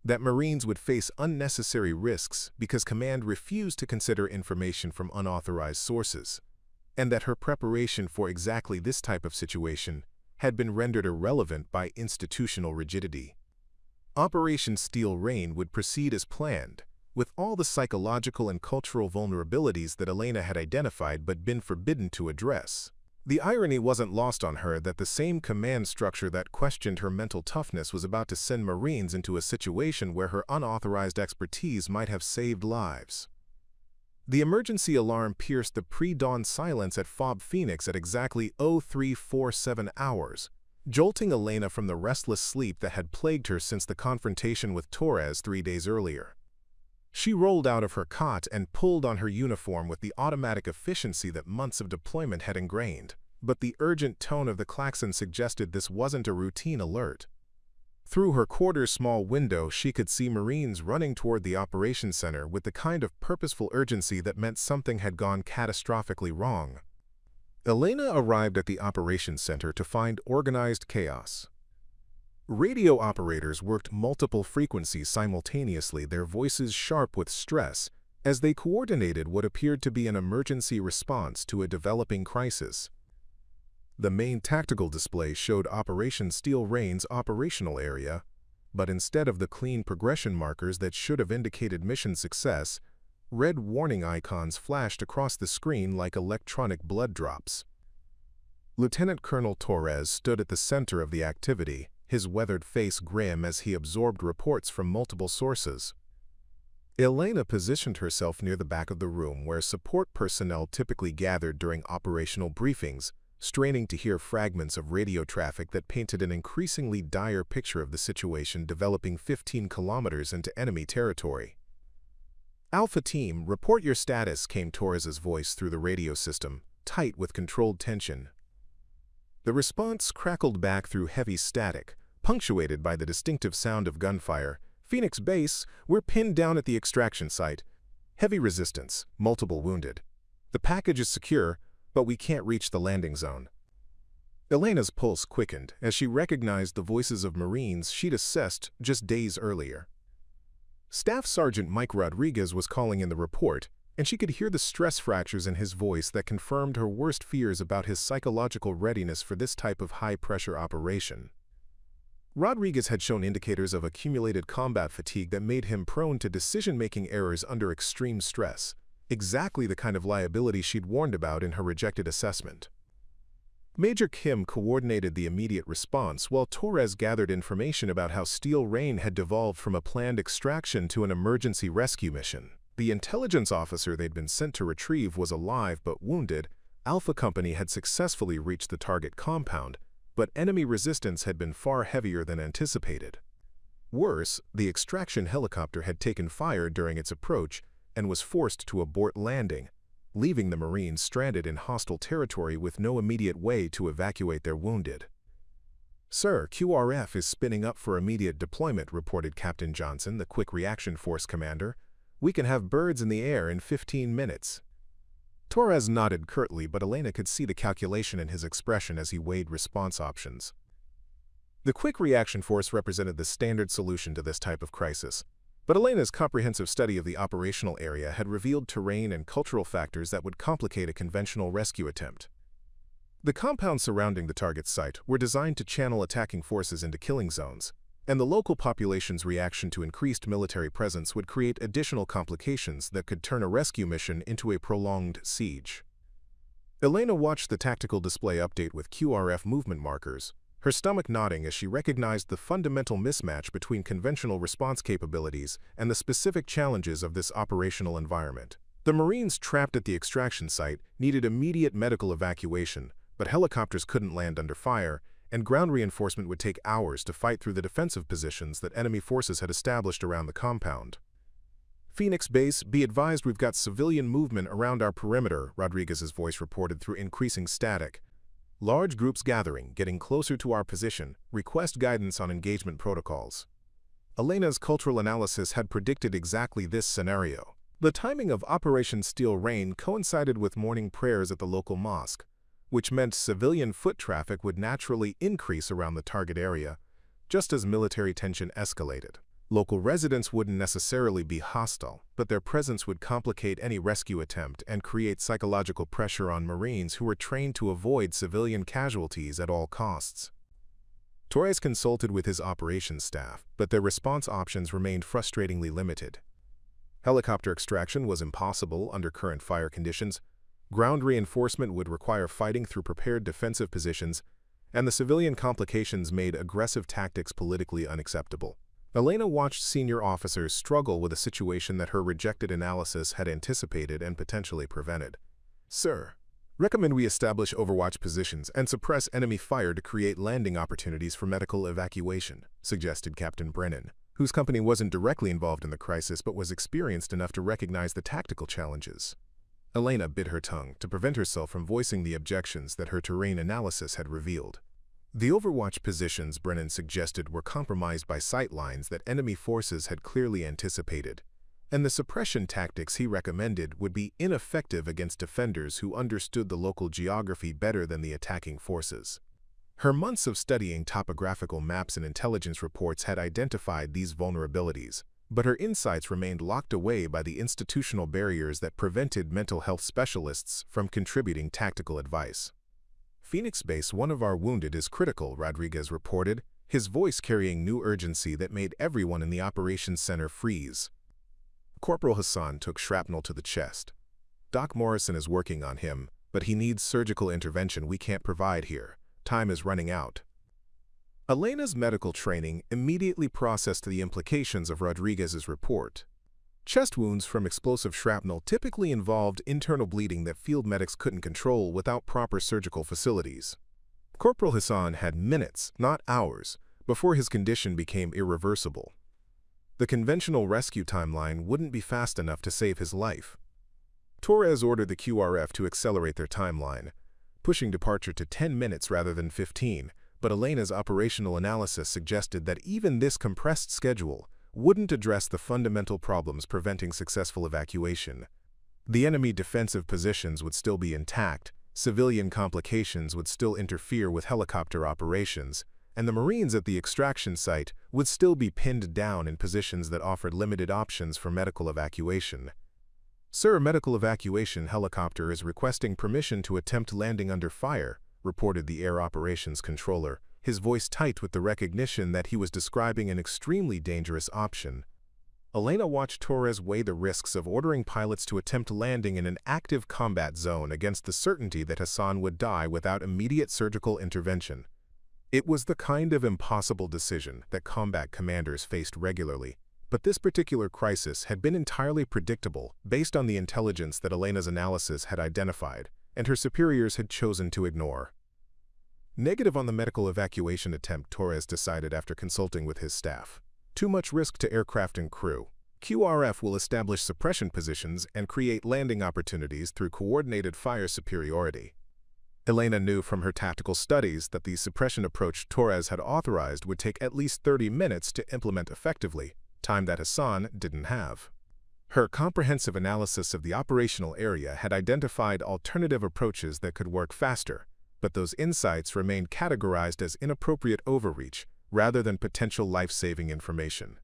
that Marines would face unnecessary risks because command refused to consider information from unauthorized sources, and that her preparation for exactly this type of situation had been rendered irrelevant by institutional rigidity. Operation Steel Rain would proceed as planned, with all the psychological and cultural vulnerabilities that Elena had identified but been forbidden to address. The irony wasn't lost on her that the same command structure that questioned her mental toughness was about to send Marines into a situation where her unauthorized expertise might have saved lives. The emergency alarm pierced the pre-dawn silence at FOB Phoenix at exactly 0347 hours, jolting Elena from the restless sleep that had plagued her since the confrontation with Torres 3 days earlier. She rolled out of her cot and pulled on her uniform with the automatic efficiency that months of deployment had ingrained, but the urgent tone of the klaxon suggested this wasn't a routine alert. Through her quarter's small window, she could see Marines running toward the operations center with the kind of purposeful urgency that meant something had gone catastrophically wrong. Elena arrived at the operations center to find organized chaos. Radio operators worked multiple frequencies simultaneously, their voices sharp with stress, as they coordinated what appeared to be an emergency response to a developing crisis. The main tactical display showed Operation Steel Rain's operational area, but instead of the clean progression markers that should have indicated mission success, red warning icons flashed across the screen like electronic blood drops. Lieutenant Colonel Torres stood at the center of the activity, his weathered face grim as he absorbed reports from multiple sources. Elena positioned herself near the back of the room where support personnel typically gathered during operational briefings, straining to hear fragments of radio traffic that painted an increasingly dire picture of the situation developing 15 kilometers into enemy territory. "Alpha Team, report your status," came Torres's voice through the radio system, tight with controlled tension. The response crackled back through heavy static, punctuated by the distinctive sound of gunfire. "Phoenix Base, we're pinned down at the extraction site. Heavy resistance, multiple wounded. The package is secure, but we can't reach the landing zone." Elena's pulse quickened as she recognized the voices of Marines she'd assessed just days earlier. Staff Sergeant Mike Rodriguez was calling in the report, and she could hear the stress fractures in his voice that confirmed her worst fears about his psychological readiness for this type of high-pressure operation. Rodriguez had shown indicators of accumulated combat fatigue that made him prone to decision-making errors under extreme stress, exactly the kind of liability she'd warned about in her rejected assessment. Major Kim coordinated the immediate response while Torres gathered information about how Steel Rain had devolved from a planned extraction to an emergency rescue mission. The intelligence officer they'd been sent to retrieve was alive but wounded. Alpha Company had successfully reached the target compound, but enemy resistance had been far heavier than anticipated. Worse, the extraction helicopter had taken fire during its approach and was forced to abort landing, leaving the Marines stranded in hostile territory with no immediate way to evacuate their wounded. "Sir, QRF is spinning up for immediate deployment," reported Captain Johnson, the Quick Reaction Force commander. "We can have birds in the air in 15 minutes. Torres nodded curtly, but Elena could see the calculation in his expression as he weighed response options. The Quick Reaction Force represented the standard solution to this type of crisis, but Elena's comprehensive study of the operational area had revealed terrain and cultural factors that would complicate a conventional rescue attempt. The compounds surrounding the target site were designed to channel attacking forces into killing zones, and the local population's reaction to increased military presence would create additional complications that could turn a rescue mission into a prolonged siege. Elena watched the tactical display update with QRF movement markers, her stomach nodding as she recognized the fundamental mismatch between conventional response capabilities and the specific challenges of this operational environment. The Marines trapped at the extraction site needed immediate medical evacuation, but helicopters couldn't land under fire, and ground reinforcement would take hours to fight through the defensive positions that enemy forces had established around the compound. "Phoenix Base, be advised we've got civilian movement around our perimeter," Rodriguez's voice reported through increasing static. "Large groups gathering, getting closer to our position. Request guidance on engagement protocols." Elena's cultural analysis had predicted exactly this scenario. The timing of Operation Steel Rain coincided with morning prayers at the local mosque, which meant civilian foot traffic would naturally increase around the target area, just as military tension escalated. Local residents wouldn't necessarily be hostile, but their presence would complicate any rescue attempt and create psychological pressure on Marines who were trained to avoid civilian casualties at all costs. Torres consulted with his operations staff, but their response options remained frustratingly limited. Helicopter extraction was impossible under current fire conditions, ground reinforcement would require fighting through prepared defensive positions, and the civilian complications made aggressive tactics politically unacceptable. Elena watched senior officers struggle with a situation that her rejected analysis had anticipated and potentially prevented. "Sir, recommend we establish overwatch positions and suppress enemy fire to create landing opportunities for medical evacuation," suggested Captain Brennan, whose company wasn't directly involved in the crisis but was experienced enough to recognize the tactical challenges. Elena bit her tongue to prevent herself from voicing the objections that her terrain analysis had revealed. The overwatch positions Brennan suggested were compromised by sight lines that enemy forces had clearly anticipated, and the suppression tactics he recommended would be ineffective against defenders who understood the local geography better than the attacking forces. Her months of studying topographical maps and intelligence reports had identified these vulnerabilities, but her insights remained locked away by the institutional barriers that prevented mental health specialists from contributing tactical advice. "Phoenix Base, one of our wounded is critical," Rodriguez reported. his voice carrying new urgency that made everyone in the operations center freeze. Corporal Hassan took shrapnel to the chest. Doc Morrison is working on him, but he needs surgical intervention we can't provide here. Time is running out. Elena's medical training immediately processed the implications of Rodriguez's report. Chest wounds from explosive shrapnel typically involved internal bleeding that field medics couldn't control without proper surgical facilities. Corporal Hassan had minutes, not hours, before his condition became irreversible. The conventional rescue timeline wouldn't be fast enough to save his life. Torres ordered the QRF to accelerate their timeline, pushing departure to 10 minutes rather than 15, but Elena's operational analysis suggested that even this compressed schedule wouldn't address the fundamental problems preventing successful evacuation. The enemy defensive positions would still be intact, civilian complications would still interfere with helicopter operations, and the Marines at the extraction site would still be pinned down in positions that offered limited options for medical evacuation. "Sir, medical evacuation helicopter is requesting permission to attempt landing under fire," reported the air operations controller, his voice tight with the recognition that he was describing an extremely dangerous option. Elena watched Torres weigh the risks of ordering pilots to attempt landing in an active combat zone against the certainty that Hassan would die without immediate surgical intervention. It was the kind of impossible decision that combat commanders faced regularly, but this particular crisis had been entirely predictable based on the intelligence that Elena's analysis had identified, and her superiors had chosen to ignore. Negative on the medical evacuation attempt, Torres decided after consulting with his staff. Too much risk to aircraft and crew. QRF will establish suppression positions and create landing opportunities through coordinated fire superiority. Elena knew from her tactical studies that the suppression approach Torres had authorized would take at least 30 minutes to implement effectively, time that Hassan didn't have. Her comprehensive analysis of the operational area had identified alternative approaches that could work faster, but those insights remained categorized as inappropriate overreach rather than potential life-saving information.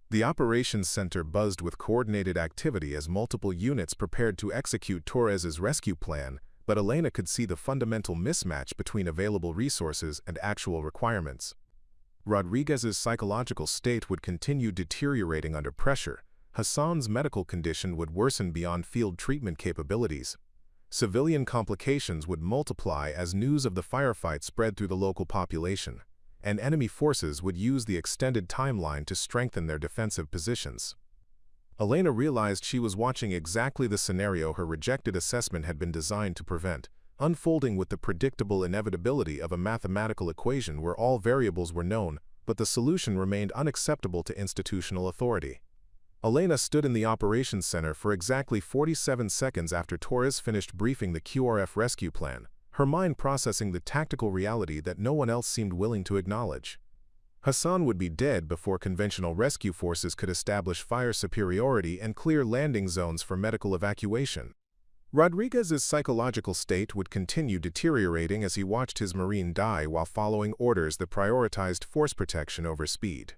The operations center buzzed with coordinated activity as multiple units prepared to execute Torres's rescue plan, but Elena could see the fundamental mismatch between available resources and actual requirements. Rodriguez's psychological state would continue deteriorating under pressure. Hassan's medical condition would worsen beyond field treatment capabilities. Civilian complications would multiply as news of the firefight spread through the local population, and enemy forces would use the extended timeline to strengthen their defensive positions. Elena realized she was watching exactly the scenario her rejected assessment had been designed to prevent, unfolding with the predictable inevitability of a mathematical equation where all variables were known, but the solution remained unacceptable to institutional authority. Elena stood in the operations center for exactly 47 seconds after Torres finished briefing the QRF rescue plan, her mind processing the tactical reality that no one else seemed willing to acknowledge. Hassan would be dead before conventional rescue forces could establish fire superiority and clear landing zones for medical evacuation. Rodriguez's psychological state would continue deteriorating as he watched his Marine die while following orders that prioritized force protection over speed.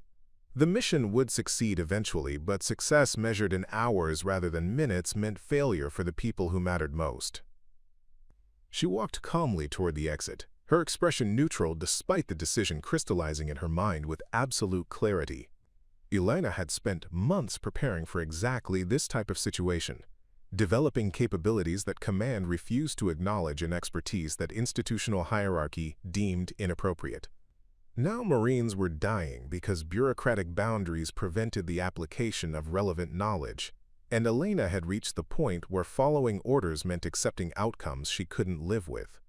The mission would succeed eventually, but success measured in hours rather than minutes meant failure for the people who mattered most. She walked calmly toward the exit, her expression neutral despite the decision crystallizing in her mind with absolute clarity. Elena had spent months preparing for exactly this type of situation, developing capabilities that command refused to acknowledge and expertise that institutional hierarchy deemed inappropriate. Now Marines were dying because bureaucratic boundaries prevented the application of relevant knowledge, and Elena had reached the point where following orders meant accepting outcomes she couldn't live with.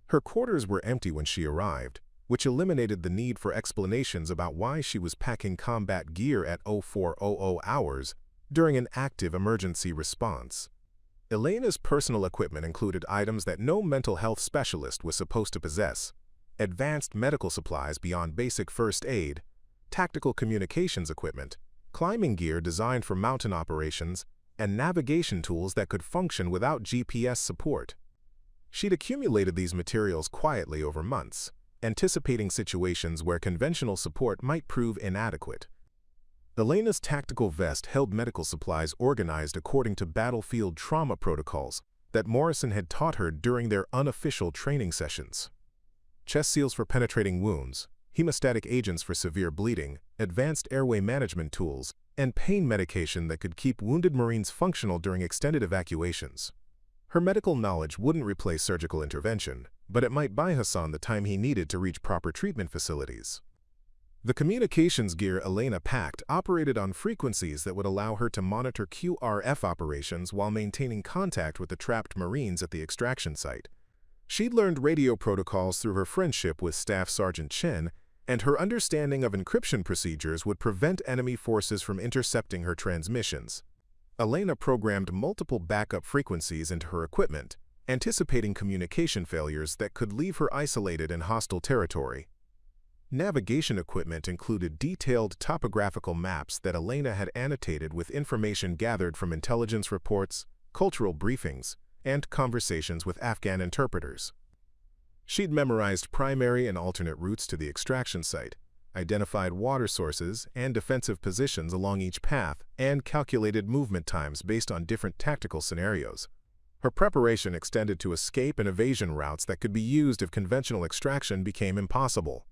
Her quarters were empty when she arrived, which eliminated the need for explanations about why she was packing combat gear at 0400 hours during an active emergency response. Elena's personal equipment included items that no mental health specialist was supposed to possess: advanced medical supplies beyond basic first aid, tactical communications equipment, climbing gear designed for mountain operations, and navigation tools that could function without GPS support. She'd accumulated these materials quietly over months, anticipating situations where conventional support might prove inadequate. Elena's tactical vest held medical supplies organized according to battlefield trauma protocols that Morrison had taught her during their unofficial training sessions. Chest seals for penetrating wounds, hemostatic agents for severe bleeding, advanced airway management tools, and pain medication that could keep wounded Marines functional during extended evacuations. Her medical knowledge wouldn't replace surgical intervention, but it might buy Hassan the time he needed to reach proper treatment facilities. The communications gear Elena packed operated on frequencies that would allow her to monitor QRF operations while maintaining contact with the trapped Marines at the extraction site. She'd learned radio protocols through her friendship with Staff Sergeant Chen, and her understanding of encryption procedures would prevent enemy forces from intercepting her transmissions. Elena programmed multiple backup frequencies into her equipment, anticipating communication failures that could leave her isolated in hostile territory. Navigation equipment included detailed topographical maps that Elena had annotated with information gathered from intelligence reports, cultural briefings, and conversations with Afghan interpreters. She'd memorized primary and alternate routes to the extraction site, identified water sources and defensive positions along each path, and calculated movement times based on different tactical scenarios. Her preparation extended to escape and evasion routes that could be used if conventional extraction became impossible.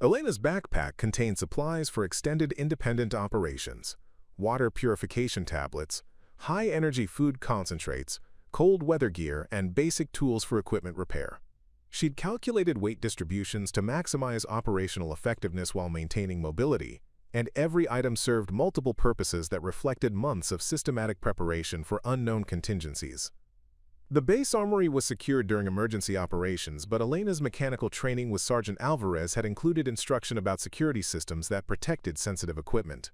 Elena's backpack contained supplies for extended independent operations, water purification tablets, high-energy food concentrates, cold weather gear, and basic tools for equipment repair. She'd calculated weight distributions to maximize operational effectiveness while maintaining mobility, and every item served multiple purposes that reflected months of systematic preparation for unknown contingencies. The base armory was secured during emergency operations, but Elena's mechanical training with Sergeant Alvarez had included instruction about security systems that protected sensitive equipment.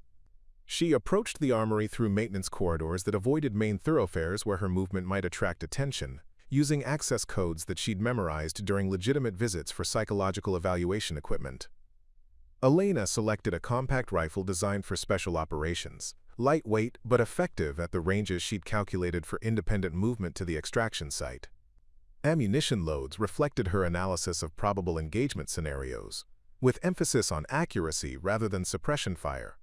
She approached the armory through maintenance corridors that avoided main thoroughfares where her movement might attract attention, using access codes that she'd memorized during legitimate visits for psychological evaluation equipment. Elena selected a compact rifle designed for special operations, lightweight but effective at the ranges she'd calculated for independent movement to the extraction site. Ammunition loads reflected her analysis of probable engagement scenarios, with emphasis on accuracy rather than suppression fire.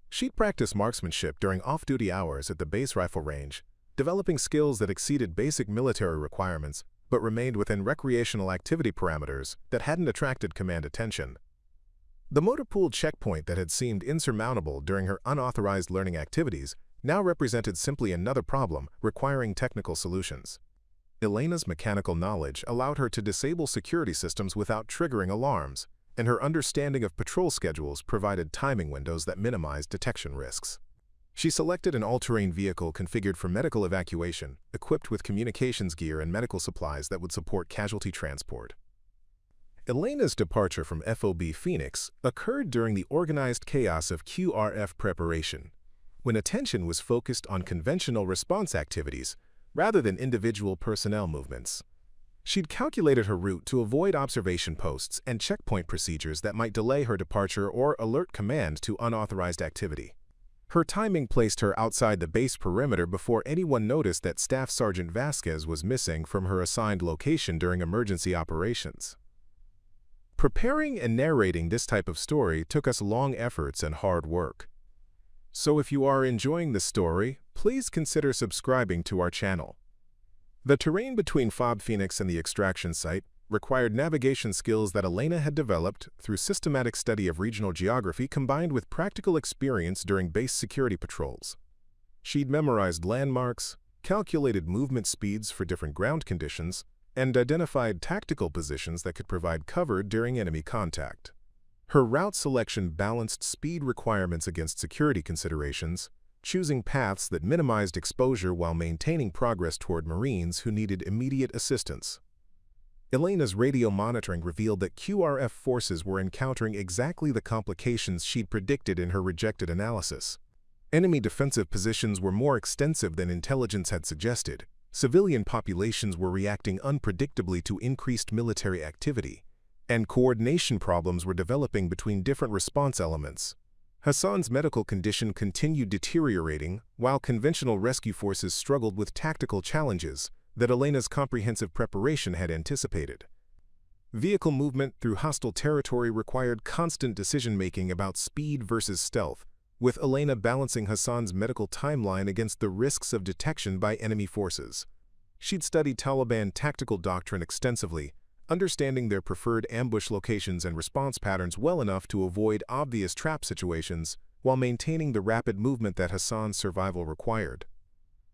She'd practiced marksmanship during off-duty hours at the base rifle range, developing skills that exceeded basic military requirements but remained within recreational activity parameters that hadn't attracted command attention. The motor pool checkpoint that had seemed insurmountable during her unauthorized learning activities now represented simply another problem requiring technical solutions. Elena's mechanical knowledge allowed her to disable security systems without triggering alarms, and her understanding of patrol schedules provided timing windows that minimized detection risks. She selected an all-terrain vehicle configured for medical evacuation, equipped with communications gear and medical supplies that would support casualty transport. Elena's departure from FOB Phoenix occurred during the organized chaos of QRF preparation, when attention was focused on conventional response activities rather than individual personnel movements. She'd calculated her route to avoid observation posts and checkpoint procedures that might delay her departure or alert command to unauthorized activity. Her timing placed her outside the base perimeter before anyone noticed that Staff Sergeant Vasquez was missing from her assigned location during emergency operations. Preparing and narrating this type of story took us long efforts and hard work. So if you are enjoying the story, please consider subscribing to our channel. The terrain between FOB Phoenix and the extraction site required navigation skills that Elena had developed through systematic study of regional geography combined with practical experience during base security patrols. She'd memorized landmarks, calculated movement speeds for different ground conditions, and identified tactical positions that could provide cover during enemy contact. Her route selection balanced speed requirements against security considerations, choosing paths that minimized exposure while maintaining progress toward Marines who needed immediate assistance. Elena's radio monitoring revealed that QRF forces were encountering exactly the complications she'd predicted in her rejected analysis. Enemy defensive positions were more extensive than intelligence had suggested. Civilian populations were reacting unpredictably to increased military activity, and coordination problems were developing between different response elements. Hassan's medical condition continued deteriorating, while conventional rescue forces struggled with tactical challenges that Elena's comprehensive preparation had anticipated. Vehicle movement through hostile territory required constant decision-making about speed versus stealth, with Elena balancing Hassan's medical timeline against the risks of detection by enemy forces. She'd studied Taliban tactical doctrine extensively, understanding their preferred ambush locations and response patterns well enough to avoid obvious trap situations while maintaining the rapid movement that Hassan's survival required.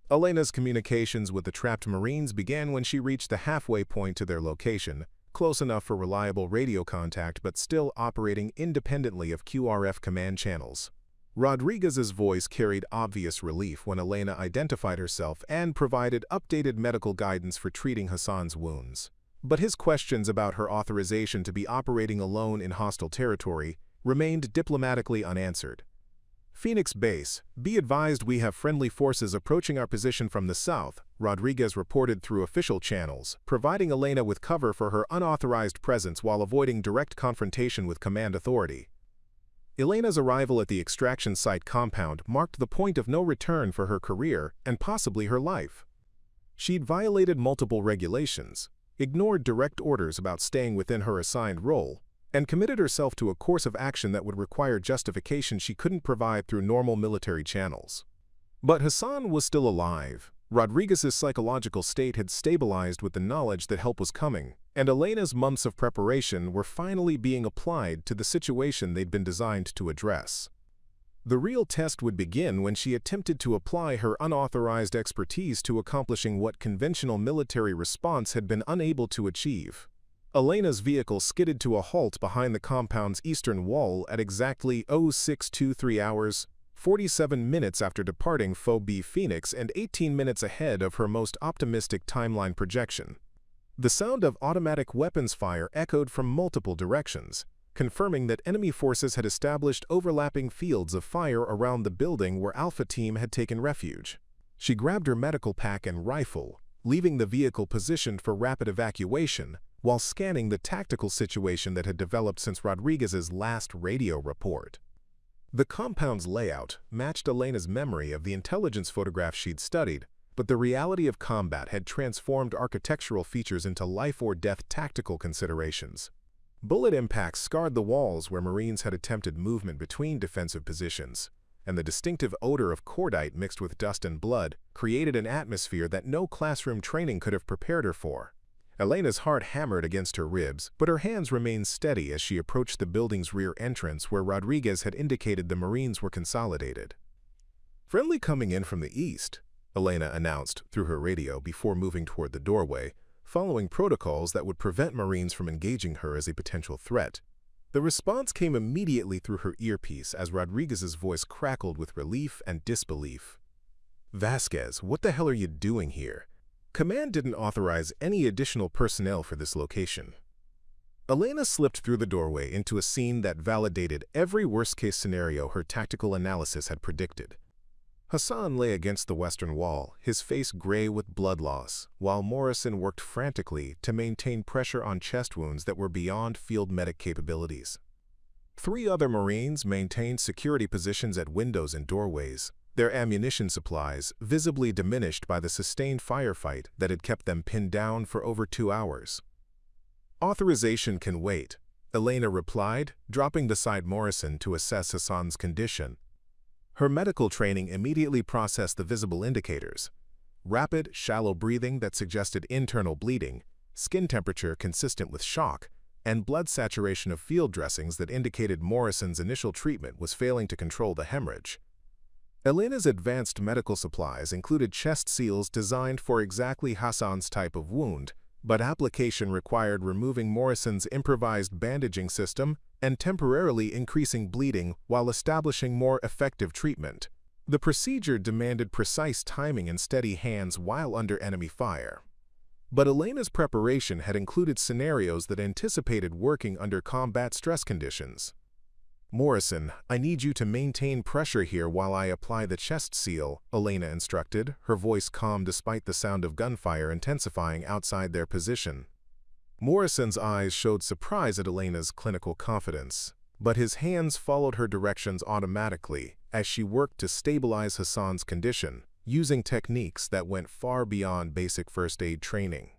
Elena's communications with the trapped Marines began when she reached the halfway point to their location, close enough for reliable radio contact but still operating independently of QRF command channels. Rodriguez's voice carried obvious relief when Elena identified herself and provided updated medical guidance for treating Hassan's wounds. But his questions about her authorization to be operating alone in hostile territory remained diplomatically unanswered. Phoenix Base, be advised we have friendly forces approaching our position from the south, Rodriguez reported through official channels, providing Elena with cover for her unauthorized presence while avoiding direct confrontation with command authority. Elena's arrival at the extraction site compound marked the point of no return for her career and possibly her life. She'd violated multiple regulations, ignored direct orders about staying within her assigned role, and committed herself to a course of action that would require justification she couldn't provide through normal military channels. But Hassan was still alive. Rodriguez's psychological state had stabilized with the knowledge that help was coming, and Elena's months of preparation were finally being applied to the situation they'd been designed to address. The real test would begin when she attempted to apply her unauthorized expertise to accomplishing what conventional military response had been unable to achieve. Elena's vehicle skidded to a halt behind the compound's eastern wall at exactly 0623 hours, 47 minutes after departing FOB Phoenix and 18 minutes ahead of her most optimistic timeline projection. The sound of automatic weapons fire echoed from multiple directions, confirming that enemy forces had established overlapping fields of fire around the building where Alpha Team had taken refuge. She grabbed her medical pack and rifle, leaving the vehicle positioned for rapid evacuation, while scanning the tactical situation that had developed since Rodriguez's last radio report. The compound's layout matched Elena's memory of the intelligence photographs she'd studied, but the reality of combat had transformed architectural features into life-or-death tactical considerations. Bullet impacts scarred the walls where Marines had attempted movement between defensive positions, and the distinctive odor of cordite mixed with dust and blood created an atmosphere that no classroom training could have prepared her for. Elena's heart hammered against her ribs, but her hands remained steady as she approached the building's rear entrance where Rodriguez had indicated the Marines were consolidated. "Friendly coming in from the east," Elena announced through her radio before moving toward the doorway, following protocols that would prevent Marines from engaging her as a potential threat. The response came immediately through her earpiece as Rodriguez's voice crackled with relief and disbelief. "Vasquez, what the hell are you doing here? Command didn't authorize any additional personnel for this location." Elena slipped through the doorway into a scene that validated every worst-case scenario her tactical analysis had predicted. Hassan lay against the western wall, his face gray with blood loss, while Morrison worked frantically to maintain pressure on chest wounds that were beyond field medic capabilities. 3 other Marines maintained security positions at windows and doorways, their ammunition supplies visibly diminished by the sustained firefight that had kept them pinned down for over 2 hours. "Authorization can wait," Elena replied, dropping beside Morrison to assess Hassan's condition. Her medical training immediately processed the visible indicators: rapid, shallow breathing that suggested internal bleeding, skin temperature consistent with shock, and blood saturation of field dressings that indicated Morrison's initial treatment was failing to control the hemorrhage. Elena's advanced medical supplies included chest seals designed for exactly Hassan's type of wound, but application required removing Morrison's improvised bandaging system and temporarily increasing bleeding while establishing more effective treatment. The procedure demanded precise timing and steady hands while under enemy fire. But Elena's preparation had included scenarios that anticipated working under combat stress conditions. "Morrison, I need you to maintain pressure here while I apply the chest seal," Elena instructed, her voice calm despite the sound of gunfire intensifying outside their position. Morrison's eyes showed surprise at Elena's clinical confidence, but his hands followed her directions automatically as she worked to stabilize Hassan's condition, using techniques that went far beyond basic first aid training.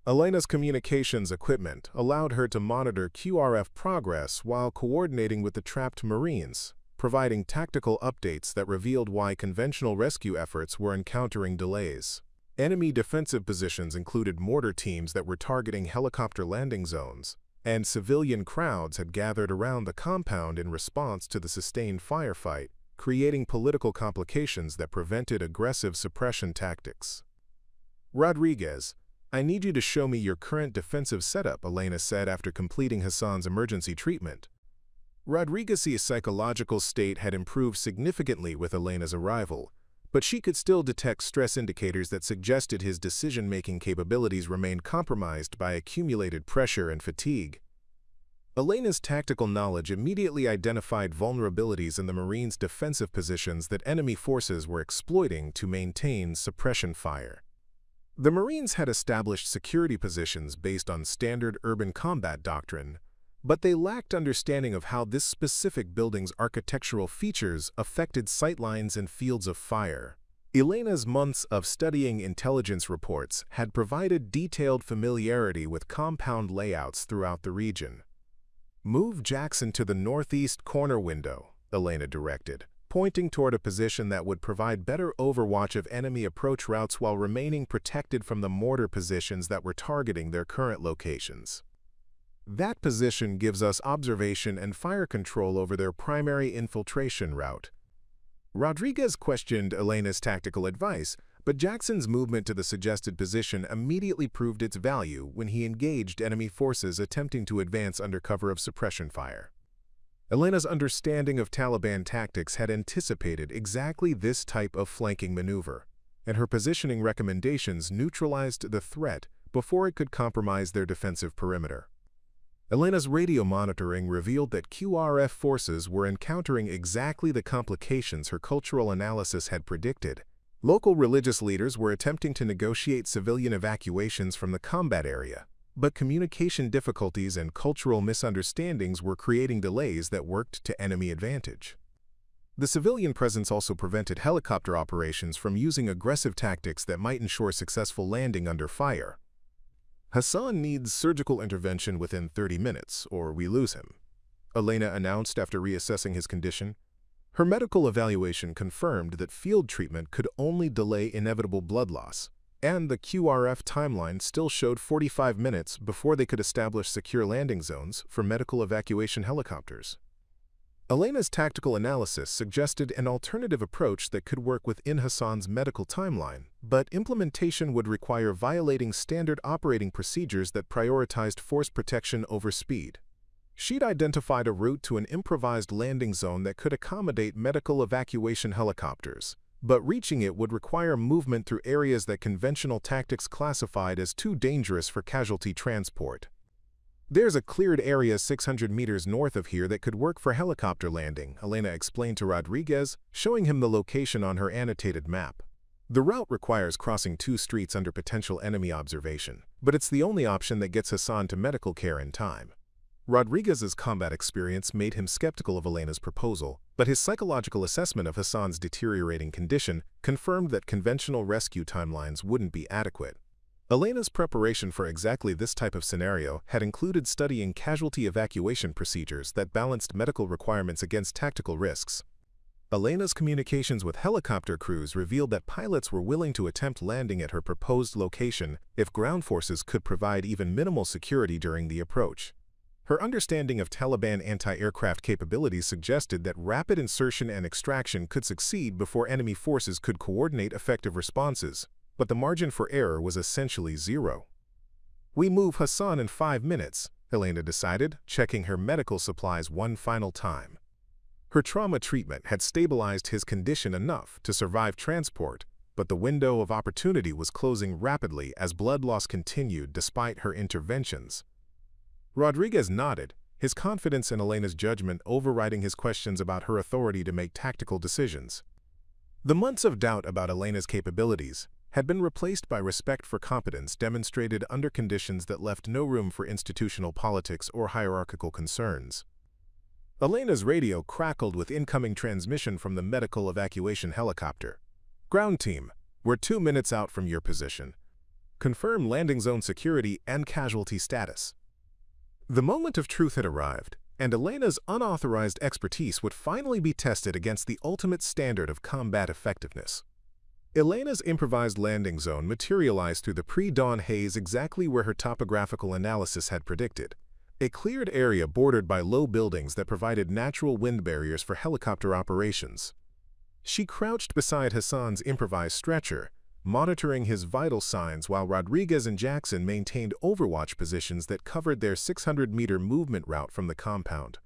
Elena's communications equipment allowed her to monitor QRF progress while coordinating with the trapped Marines, providing tactical updates that revealed why conventional rescue efforts were encountering delays. Enemy defensive positions included mortar teams that were targeting helicopter landing zones, and civilian crowds had gathered around the compound in response to the sustained firefight, creating political complications that prevented aggressive suppression tactics. "Rodriguez, I need you to show me your current defensive setup," Elena said after completing Hassan's emergency treatment. Rodriguez's psychological state had improved significantly with Elena's arrival, but she could still detect stress indicators that suggested his decision-making capabilities remained compromised by accumulated pressure and fatigue. Elena's tactical knowledge immediately identified vulnerabilities in the Marines' defensive positions that enemy forces were exploiting to maintain suppression fire. The Marines had established security positions based on standard urban combat doctrine, but they lacked understanding of how this specific building's architectural features affected sightlines and fields of fire. Elena's months of studying intelligence reports had provided detailed familiarity with compound layouts throughout the region. "Move Jackson to the northeast corner window," Elena directed, pointing toward a position that would provide better overwatch of enemy approach routes while remaining protected from the mortar positions that were targeting their current locations. "That position gives us observation and fire control over their primary infiltration route." Rodriguez questioned Elena's tactical advice, but Jackson's movement to the suggested position immediately proved its value when he engaged enemy forces attempting to advance under cover of suppression fire. Elena's understanding of Taliban tactics had anticipated exactly this type of flanking maneuver, and her positioning recommendations neutralized the threat before it could compromise their defensive perimeter. Elena's radio monitoring revealed that QRF forces were encountering exactly the complications her cultural analysis had predicted. Local religious leaders were attempting to negotiate civilian evacuations from the combat area, but communication difficulties and cultural misunderstandings were creating delays that worked to enemy advantage. The civilian presence also prevented helicopter operations from using aggressive tactics that might ensure successful landing under fire. "Hassan needs surgical intervention within 30 minutes, or we lose him," Elena announced after reassessing his condition. Her medical evaluation confirmed that field treatment could only delay inevitable blood loss, and the QRF timeline still showed 45 minutes before they could establish secure landing zones for medical evacuation helicopters. Elena's tactical analysis suggested an alternative approach that could work within Hassan's medical timeline, but implementation would require violating standard operating procedures that prioritized force protection over speed. She'd identified a route to an improvised landing zone that could accommodate medical evacuation helicopters, but reaching it would require movement through areas that conventional tactics classified as too dangerous for casualty transport. "There's a cleared area 600 meters north of here that could work for helicopter landing," Elena explained to Rodriguez, showing him the location on her annotated map. "The route requires crossing 2 streets under potential enemy observation, but it's the only option that gets Hassan to medical care in time." Rodriguez's combat experience made him skeptical of Elena's proposal, but his psychological assessment of Hassan's deteriorating condition confirmed that conventional rescue timelines wouldn't be adequate. Elena's preparation for exactly this type of scenario had included studying casualty evacuation procedures that balanced medical requirements against tactical risks. Elena's communications with helicopter crews revealed that pilots were willing to attempt landing at her proposed location if ground forces could provide even minimal security during the approach. Her understanding of Taliban anti-aircraft capabilities suggested that rapid insertion and extraction could succeed before enemy forces could coordinate effective responses, but the margin for error was essentially zero. "We move Hassan in 5 minutes, Elena decided, checking her medical supplies one final time. Her trauma treatment had stabilized his condition enough to survive transport, but the window of opportunity was closing rapidly as blood loss continued despite her interventions. Rodriguez nodded, his confidence in Elena's judgment overriding his questions about her authority to make tactical decisions. The months of doubt about Elena's capabilities had been replaced by respect for competence demonstrated under conditions that left no room for institutional politics or hierarchical concerns. Elena's radio crackled with incoming transmission from the medical evacuation helicopter. "Ground team, we're 2 minutes out from your position. Confirm landing zone security and casualty status." The moment of truth had arrived, and Elena's unauthorized expertise would finally be tested against the ultimate standard of combat effectiveness. Elena's improvised landing zone materialized through the pre-dawn haze exactly where her topographical analysis had predicted, a cleared area bordered by low buildings that provided natural wind barriers for helicopter operations. She crouched beside Hassan's improvised stretcher, monitoring his vital signs while Rodriguez and Jackson maintained overwatch positions that covered their 600-meter movement route from the compound.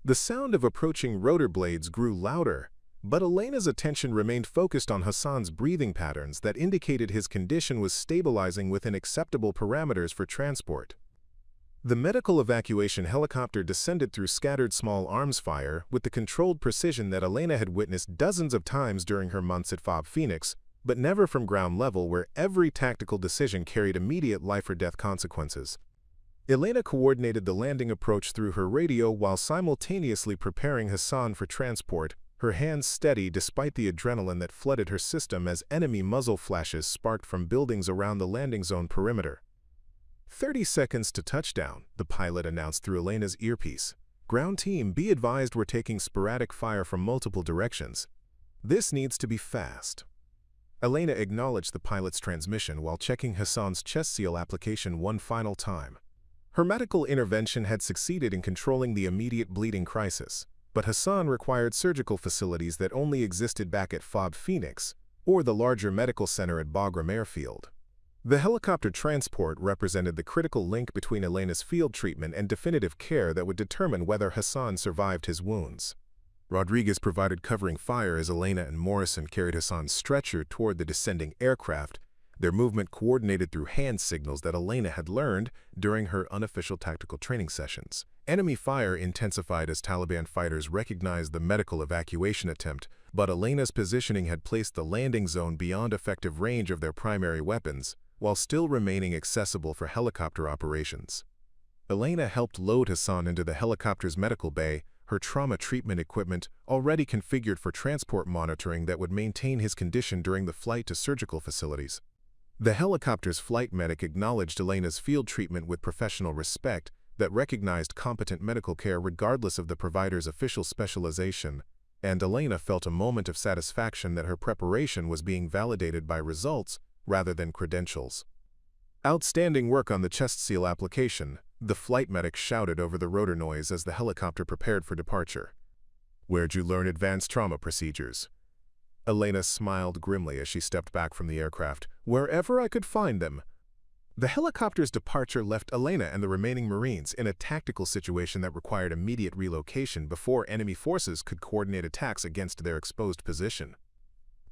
The sound of approaching rotor blades grew louder, but Elena's attention remained focused on Hassan's breathing patterns that indicated his condition was stabilizing within acceptable parameters for transport. The medical evacuation helicopter descended through scattered small arms fire with the controlled precision that Elena had witnessed dozens of times during her months at FOB Phoenix, but never from ground level where every tactical decision carried immediate life-or-death consequences. Elena coordinated the landing approach through her radio while simultaneously preparing Hassan for transport, her hands steady despite the adrenaline that flooded her system as enemy muzzle flashes sparked from buildings around the landing zone perimeter. 30 seconds to touchdown, the pilot announced through Elena's earpiece. Ground team, be advised we're taking sporadic fire from multiple directions. This needs to be fast. Elena acknowledged the pilot's transmission while checking Hassan's chest seal application one final time. Her medical intervention had succeeded in controlling the immediate bleeding crisis, but Hassan required surgical facilities that only existed back at FOB Phoenix or the larger medical center at Bagram Airfield. The helicopter transport represented the critical link between Elena's field treatment and definitive care that would determine whether Hassan survived his wounds. Rodriguez provided covering fire as Elena and Morrison carried Hassan's stretcher toward the descending aircraft, their movement coordinated through hand signals that Elena had learned during her unofficial tactical training sessions. Enemy fire intensified as Taliban fighters recognized the medical evacuation attempt, but Elena's positioning had placed the landing zone beyond effective range of their primary weapons, while still remaining accessible for helicopter operations. Elena helped load Hassan into the helicopter's medical bay, her trauma treatment equipment already configured for transport monitoring that would maintain his condition during the flight to surgical facilities. The helicopter's flight medic acknowledged Elena's field treatment with professional respect that recognized competent medical care regardless of the provider's official specialization, and Elena felt a moment of satisfaction that her preparation was being validated by results rather than credentials. Outstanding work on the chest seal application, the flight medic shouted over the rotor noise as the helicopter prepared for departure. Where'd you learn advanced trauma procedures? Elena smiled grimly as she stepped back from the aircraft. Wherever I could find them. The helicopter's departure left Elena and the remaining Marines in a tactical situation that required immediate relocation before enemy forces could coordinate attacks against their exposed position.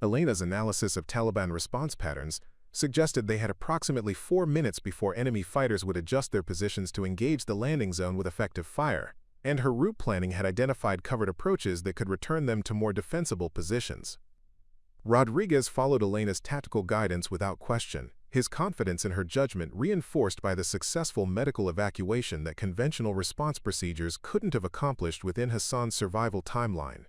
Elena's analysis of Taliban response patterns suggested they had approximately 4 minutes before enemy fighters would adjust their positions to engage the landing zone with effective fire, and her route planning had identified covered approaches that could return them to more defensible positions. Rodriguez followed Elena's tactical guidance without question, his confidence in her judgment reinforced by the successful medical evacuation that conventional response procedures couldn't have accomplished within Hassan's survival timeline.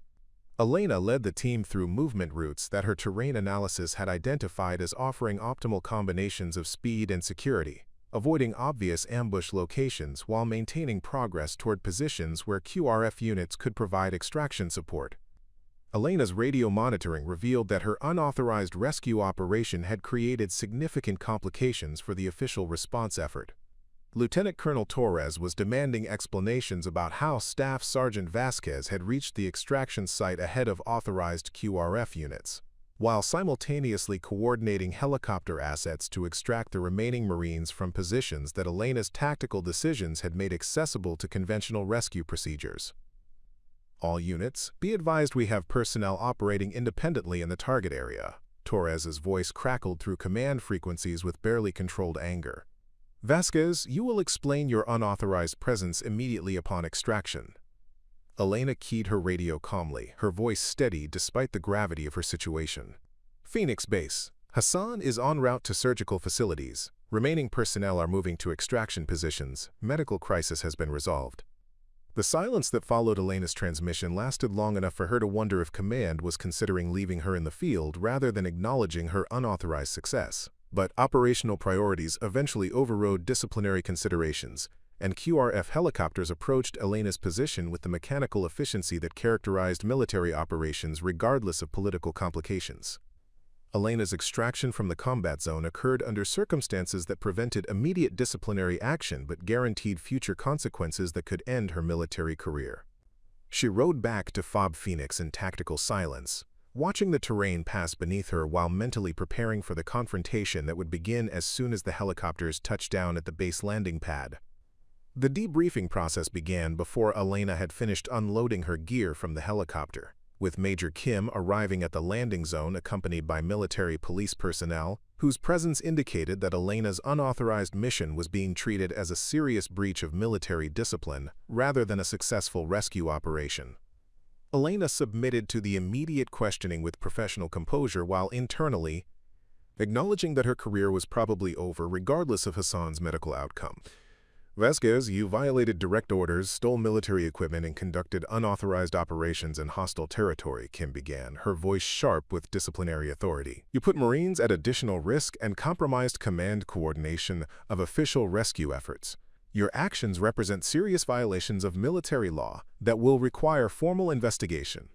Elena led the team through movement routes that her terrain analysis had identified as offering optimal combinations of speed and security, avoiding obvious ambush locations while maintaining progress toward positions where QRF units could provide extraction support. Elena's radio monitoring revealed that her unauthorized rescue operation had created significant complications for the official response effort. Lieutenant Colonel Torres was demanding explanations about how Staff Sergeant Vasquez had reached the extraction site ahead of authorized QRF units, while simultaneously coordinating helicopter assets to extract the remaining Marines from positions that Elena's tactical decisions had made accessible to conventional rescue procedures. All units, be advised we have personnel operating independently in the target area. Torres's voice crackled through command frequencies with barely controlled anger. Vasquez, you will explain your unauthorized presence immediately upon extraction. Elena keyed her radio calmly, her voice steady despite the gravity of her situation. Phoenix Base. Hassan is en route to surgical facilities. Remaining personnel are moving to extraction positions. Medical crisis has been resolved. The silence that followed Elena's transmission lasted long enough for her to wonder if command was considering leaving her in the field rather than acknowledging her unauthorized success. But operational priorities eventually overrode disciplinary considerations, and QRF helicopters approached Elena's position with the mechanical efficiency that characterized military operations regardless of political complications. Elena's extraction from the combat zone occurred under circumstances that prevented immediate disciplinary action but guaranteed future consequences that could end her military career. She rode back to FOB Phoenix in tactical silence, watching the terrain pass beneath her while mentally preparing for the confrontation that would begin as soon as the helicopters touched down at the base landing pad. The debriefing process began before Elena had finished unloading her gear from the helicopter, with Major Kim arriving at the landing zone accompanied by military police personnel, whose presence indicated that Elena's unauthorized mission was being treated as a serious breach of military discipline rather than a successful rescue operation. Elena submitted to the immediate questioning with professional composure while internally acknowledging that her career was probably over regardless of Hassan's medical outcome. Vasquez, you violated direct orders, stole military equipment, and conducted unauthorized operations in hostile territory, Kim began, her voice sharp with disciplinary authority. You put Marines at additional risk and compromised command coordination of official rescue efforts. Your actions represent serious violations of military law that will require formal investigation.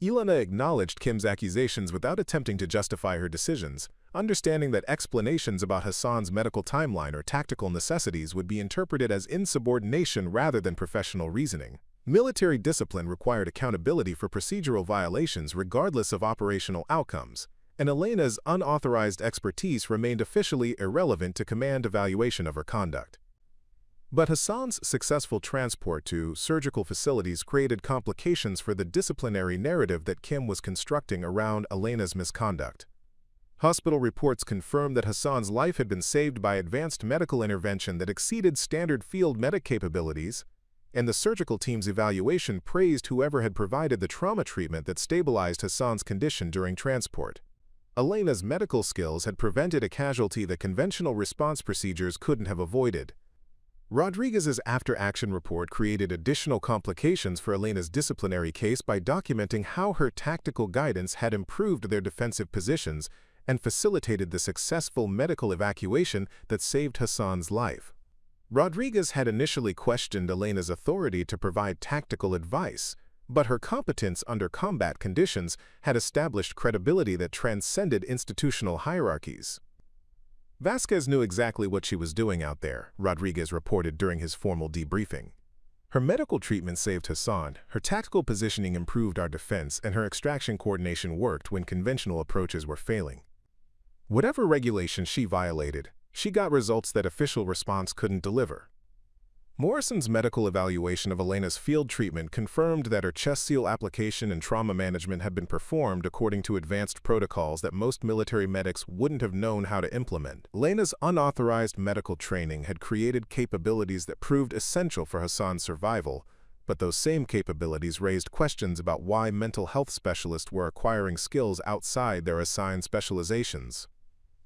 Elena acknowledged Kim's accusations without attempting to justify her decisions, understanding that explanations about Hassan's medical timeline or tactical necessities would be interpreted as insubordination rather than professional reasoning. Military discipline required accountability for procedural violations regardless of operational outcomes, and Elena's unauthorized expertise remained officially irrelevant to command evaluation of her conduct. But Hassan's successful transport to surgical facilities created complications for the disciplinary narrative that Kim was constructing around Elena's misconduct. Hospital reports confirmed that Hassan's life had been saved by advanced medical intervention that exceeded standard field medic capabilities, and the surgical team's evaluation praised whoever had provided the trauma treatment that stabilized Hassan's condition during transport. Elena's medical skills had prevented a casualty that conventional response procedures couldn't have avoided. Rodriguez's after-action report created additional complications for Elena's disciplinary case by documenting how her tactical guidance had improved their defensive positions and facilitated the successful medical evacuation that saved Hassan's life. Rodriguez had initially questioned Elena's authority to provide tactical advice, but her competence under combat conditions had established credibility that transcended institutional hierarchies. Vasquez knew exactly what she was doing out there, Rodriguez reported during his formal debriefing. Her medical treatment saved Hassan, her tactical positioning improved our defense, and her extraction coordination worked when conventional approaches were failing. Whatever regulation she violated, she got results that official response couldn't deliver. Morrison's medical evaluation of Elena's field treatment confirmed that her chest seal application and trauma management had been performed according to advanced protocols that most military medics wouldn't have known how to implement. Elena's unauthorized medical training had created capabilities that proved essential for Hassan's survival, but those same capabilities raised questions about why mental health specialists were acquiring skills outside their assigned specializations.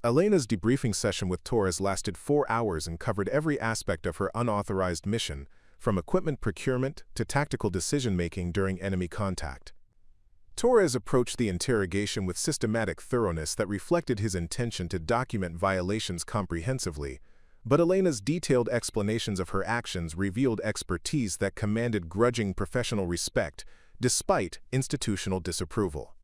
Elena's debriefing session with Torres lasted 4 hours and covered every aspect of her unauthorized mission, from equipment procurement to tactical decision-making during enemy contact. Torres approached the interrogation with systematic thoroughness that reflected his intention to document violations comprehensively, but Elena's detailed explanations of her actions revealed expertise that commanded grudging professional respect, despite institutional disapproval.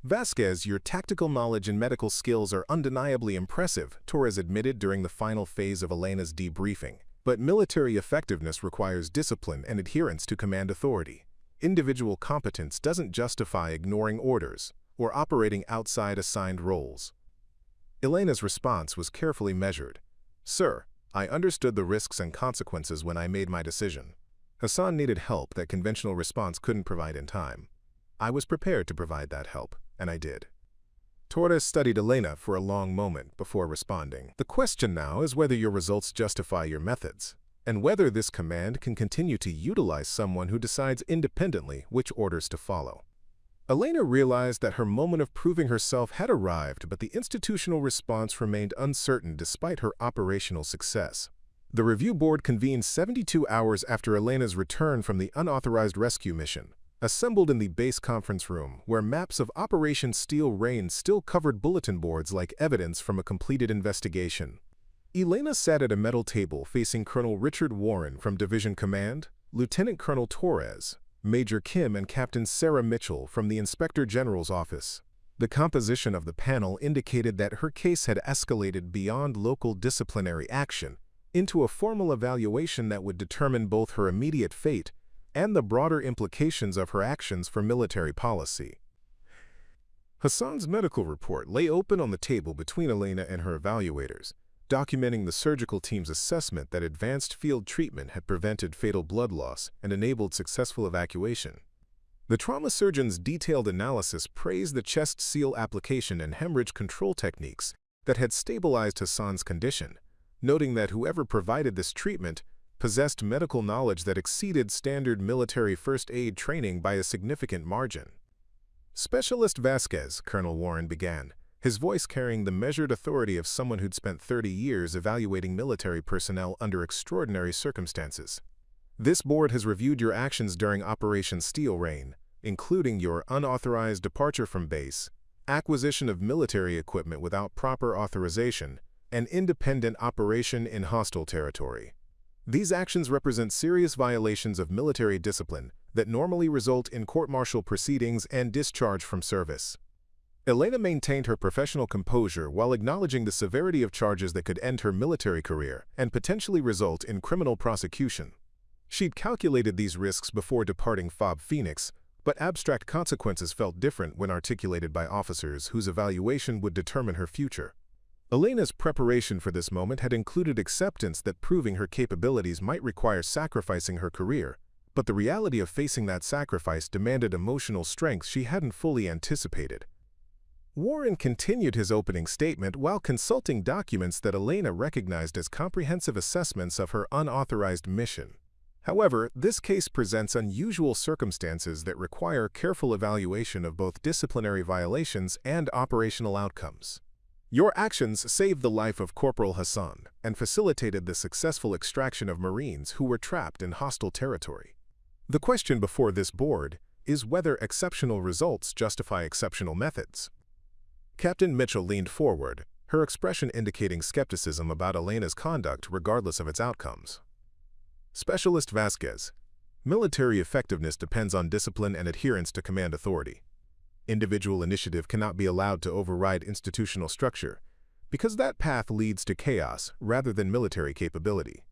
Vasquez, your tactical knowledge and medical skills are undeniably impressive, Torres admitted during the final phase of Elena's debriefing. But military effectiveness requires discipline and adherence to command authority. Individual competence doesn't justify ignoring orders or operating outside assigned roles. Elena's response was carefully measured. Sir, I understood the risks and consequences when I made my decision. Hassan needed help that conventional response couldn't provide in time. I was prepared to provide that help, and I did. Torres studied Elena for a long moment before responding. The question now is whether your results justify your methods, and whether this command can continue to utilize someone who decides independently which orders to follow. Elena realized that her moment of proving herself had arrived, but the institutional response remained uncertain despite her operational success. The review board convened 72 hours after Elena's return from the unauthorized rescue mission, assembled in the base conference room, where maps of Operation Steel Rain still covered bulletin boards like evidence from a completed investigation. Elena sat at a metal table facing Colonel Richard Warren from Division Command, Lieutenant Colonel Torres, Major Kim, and Captain Sarah Mitchell from the Inspector General's office. The composition of the panel indicated that her case had escalated beyond local disciplinary action into a formal evaluation that would determine both her immediate fate and the broader implications of her actions for military policy. Hassan's medical report lay open on the table between Elena and her evaluators, documenting the surgical team's assessment that advanced field treatment had prevented fatal blood loss and enabled successful evacuation. The trauma surgeon's detailed analysis praised the chest seal application and hemorrhage control techniques that had stabilized Hassan's condition, noting that whoever provided this treatment possessed medical knowledge that exceeded standard military first aid training by a significant margin. Specialist Vasquez, Colonel Warren began, his voice carrying the measured authority of someone who'd spent 30 years evaluating military personnel under extraordinary circumstances. This board has reviewed your actions during Operation Steel Rain, including your unauthorized departure from base, acquisition of military equipment without proper authorization, and independent operation in hostile territory. These actions represent serious violations of military discipline that normally result in court-martial proceedings and discharge from service. Elena maintained her professional composure while acknowledging the severity of charges that could end her military career and potentially result in criminal prosecution. She'd calculated these risks before departing FOB Phoenix, but abstract consequences felt different when articulated by officers whose evaluation would determine her future. Elena's preparation for this moment had included acceptance that proving her capabilities might require sacrificing her career, but the reality of facing that sacrifice demanded emotional strength she hadn't fully anticipated. Warren continued his opening statement while consulting documents that Elena recognized as comprehensive assessments of her unauthorized mission. However, this case presents unusual circumstances that require careful evaluation of both disciplinary violations and operational outcomes. Your actions saved the life of Corporal Hassan and facilitated the successful extraction of Marines who were trapped in hostile territory. The question before this board is whether exceptional results justify exceptional methods. Captain Mitchell leaned forward, her expression indicating skepticism about Elena's conduct regardless of its outcomes. Specialist Vasquez, military effectiveness depends on discipline and adherence to command authority. Individual initiative cannot be allowed to override institutional structure, because that path leads to chaos rather than military capability.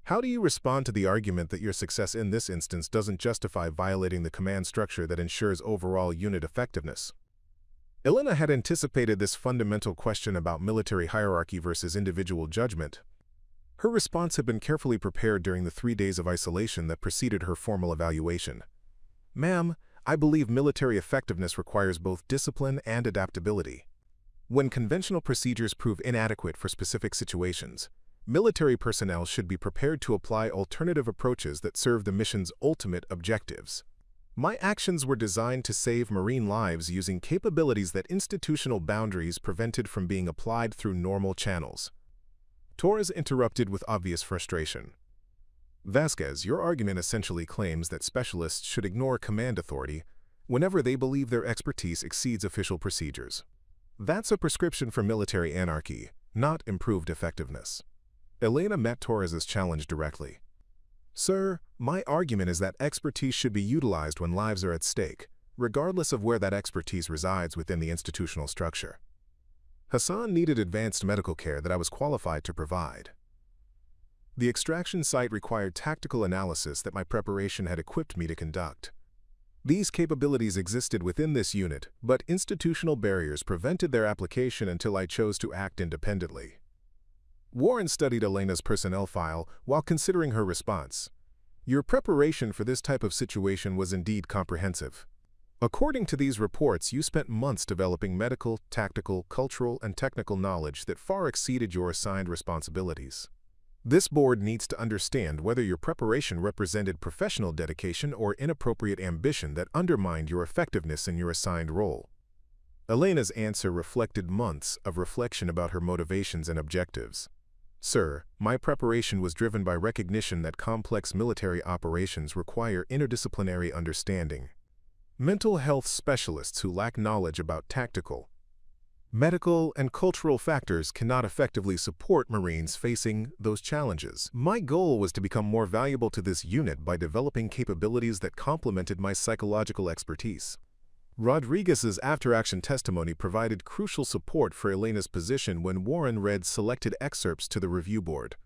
How do you respond to the argument that your success in this instance doesn't justify violating the command structure that ensures overall unit effectiveness? Elena had anticipated this fundamental question about military hierarchy versus individual judgment. Her response had been carefully prepared during the 3 days of isolation that preceded her formal evaluation. Ma'am, I believe military effectiveness requires both discipline and adaptability. When conventional procedures prove inadequate for specific situations, military personnel should be prepared to apply alternative approaches that serve the mission's ultimate objectives. My actions were designed to save Marine lives using capabilities that institutional boundaries prevented from being applied through normal channels. Torres interrupted with obvious frustration. Vasquez, your argument essentially claims that specialists should ignore command authority whenever they believe their expertise exceeds official procedures. That's a prescription for military anarchy, not improved effectiveness. Elena met Torres's challenge directly. Sir, my argument is that expertise should be utilized when lives are at stake, regardless of where that expertise resides within the institutional structure. Hassan needed advanced medical care that I was qualified to provide. The extraction site required tactical analysis that my preparation had equipped me to conduct. These capabilities existed within this unit, but institutional barriers prevented their application until I chose to act independently. Warren studied Elena's personnel file while considering her response. Your preparation for this type of situation was indeed comprehensive. According to these reports, you spent months developing medical, tactical, cultural, and technical knowledge that far exceeded your assigned responsibilities. This board needs to understand whether your preparation represented professional dedication or inappropriate ambition that undermined your effectiveness in your assigned role. Elena's answer reflected months of reflection about her motivations and objectives. Sir, my preparation was driven by recognition that complex military operations require interdisciplinary understanding. Mental health specialists who lack knowledge about tactical, medical, and cultural factors cannot effectively support Marines facing those challenges. My goal was to become more valuable to this unit by developing capabilities that complemented my psychological expertise. Rodriguez's after-action testimony provided crucial support for Elena's position when Warren read selected excerpts to the review board.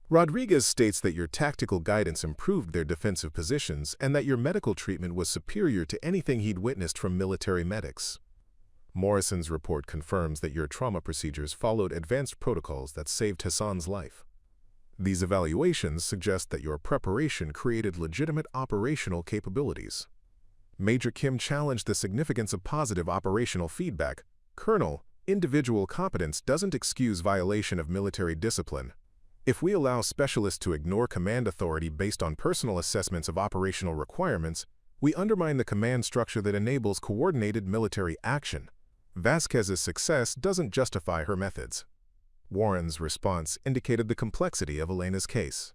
Rodriguez states that your tactical guidance improved their defensive positions and that your medical treatment was superior to anything he'd witnessed from military medics. Morrison's report confirms that your trauma procedures followed advanced protocols that saved Hassan's life. These evaluations suggest that your preparation created legitimate operational capabilities. Major Kim challenged the significance of positive operational feedback. Colonel, individual competence doesn't excuse violation of military discipline. If we allow specialists to ignore command authority based on personal assessments of operational requirements, we undermine the command structure that enables coordinated military action. Vasquez's success doesn't justify her methods. Warren's response indicated the complexity of Elena's case.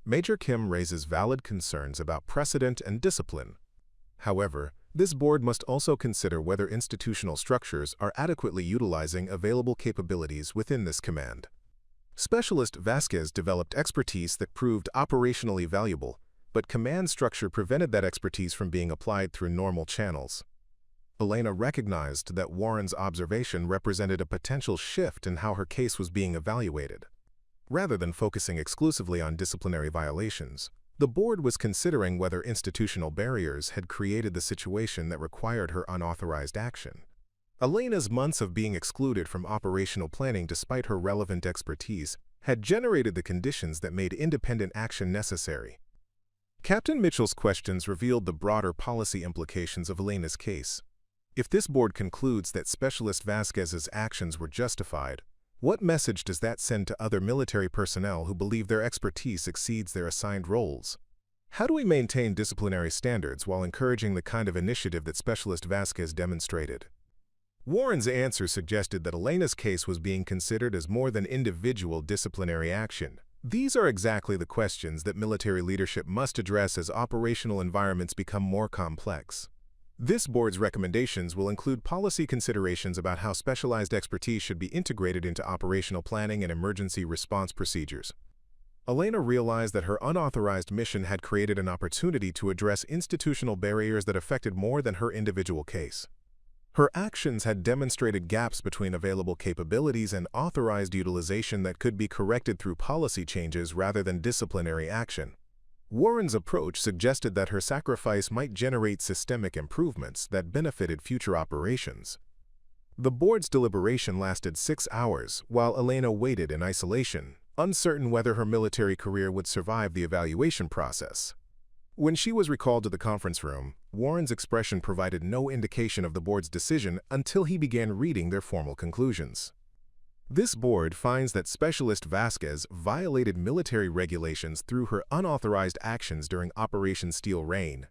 Major Kim raises valid concerns about precedent and discipline. However, this board must also consider whether institutional structures are adequately utilizing available capabilities within this command. Specialist Vasquez developed expertise that proved operationally valuable, but command structure prevented that expertise from being applied through normal channels. Elena recognized that Warren's observation represented a potential shift in how her case was being evaluated. Rather than focusing exclusively on disciplinary violations, the board was considering whether institutional barriers had created the situation that required her unauthorized action. Elena's months of being excluded from operational planning despite her relevant expertise had generated the conditions that made independent action necessary. Captain Mitchell's questions revealed the broader policy implications of Elena's case. If this board concludes that Specialist Vasquez's actions were justified, what message does that send to other military personnel who believe their expertise exceeds their assigned roles? How do we maintain disciplinary standards while encouraging the kind of initiative that Specialist Vasquez demonstrated? Warren's answer suggested that Elena's case was being considered as more than individual disciplinary action. These are exactly the questions that military leadership must address as operational environments become more complex. This board's recommendations will include policy considerations about how specialized expertise should be integrated into operational planning and emergency response procedures. Elena realized that her unauthorized mission had created an opportunity to address institutional barriers that affected more than her individual case. Her actions had demonstrated gaps between available capabilities and authorized utilization that could be corrected through policy changes rather than disciplinary action. Warren's approach suggested that her sacrifice might generate systemic improvements that benefited future operations. The board's deliberation lasted 6 hours, while Elena waited in isolation, uncertain whether her military career would survive the evaluation process. When she was recalled to the conference room, Warren's expression provided no indication of the board's decision until he began reading their formal conclusions. This board finds that Specialist Vasquez violated military regulations through her unauthorized actions during Operation Steel Rain.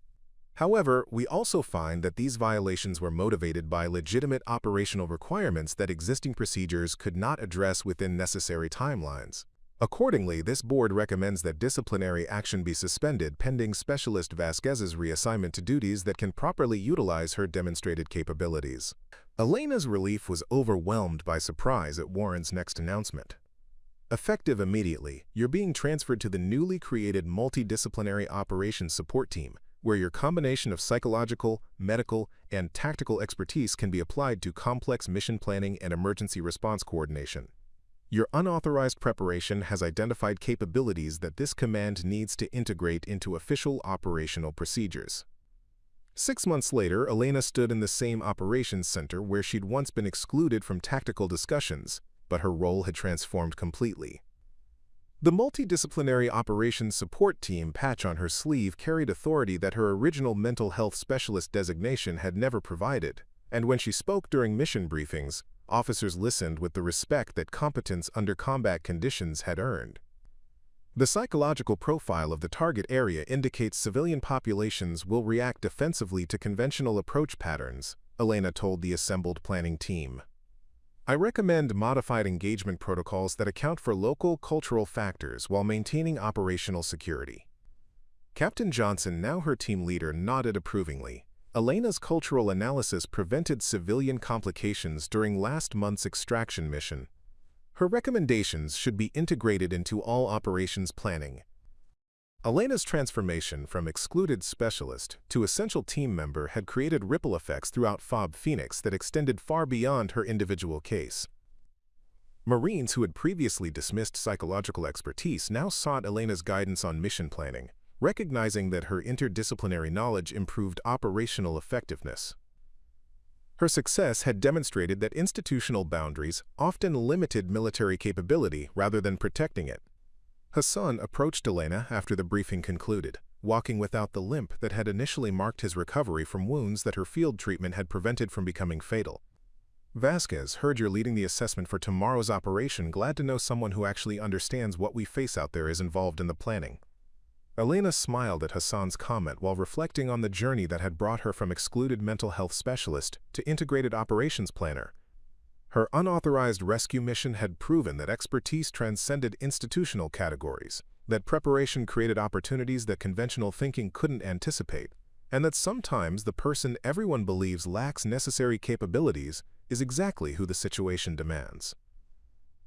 However, we also find that these violations were motivated by legitimate operational requirements that existing procedures could not address within necessary timelines. Accordingly, this board recommends that disciplinary action be suspended pending Specialist Vasquez's reassignment to duties that can properly utilize her demonstrated capabilities. Elena's relief was overwhelmed by surprise at Warren's next announcement. Effective immediately, you're being transferred to the newly created Multidisciplinary Operations Support Team, where your combination of psychological, medical, and tactical expertise can be applied to complex mission planning and emergency response coordination. Your unauthorized preparation has identified capabilities that this command needs to integrate into official operational procedures. 6 months later, Elena stood in the same operations center where she'd once been excluded from tactical discussions, but her role had transformed completely. The Multidisciplinary Operations Support Team patch on her sleeve carried authority that her original mental health specialist designation had never provided, and when she spoke during mission briefings, officers listened with the respect that competence under combat conditions had earned. The psychological profile of the target area indicates civilian populations will react defensively to conventional approach patterns, Elena told the assembled planning team. I recommend modified engagement protocols that account for local cultural factors while maintaining operational security. Captain Johnson, now her team leader, nodded approvingly. Elena's cultural analysis prevented civilian complications during last month's extraction mission. Her recommendations should be integrated into all operations planning. Elena's transformation from excluded specialist to essential team member had created ripple effects throughout FOB Phoenix that extended far beyond her individual case. Marines who had previously dismissed psychological expertise now sought Elena's guidance on mission planning, recognizing that her interdisciplinary knowledge improved operational effectiveness. Her success had demonstrated that institutional boundaries often limited military capability rather than protecting it. Hassan approached Elena after the briefing concluded, walking without the limp that had initially marked his recovery from wounds that her field treatment had prevented from becoming fatal. "Vasquez, heard you're leading the assessment for tomorrow's operation. Glad to know someone who actually understands what we face out there is involved in the planning." Elena smiled at Hassan's comment while reflecting on the journey that had brought her from excluded mental health specialist to integrated operations planner. Her unauthorized rescue mission had proven that expertise transcended institutional categories, that preparation created opportunities that conventional thinking couldn't anticipate, and that sometimes the person everyone believes lacks necessary capabilities is exactly who the situation demands.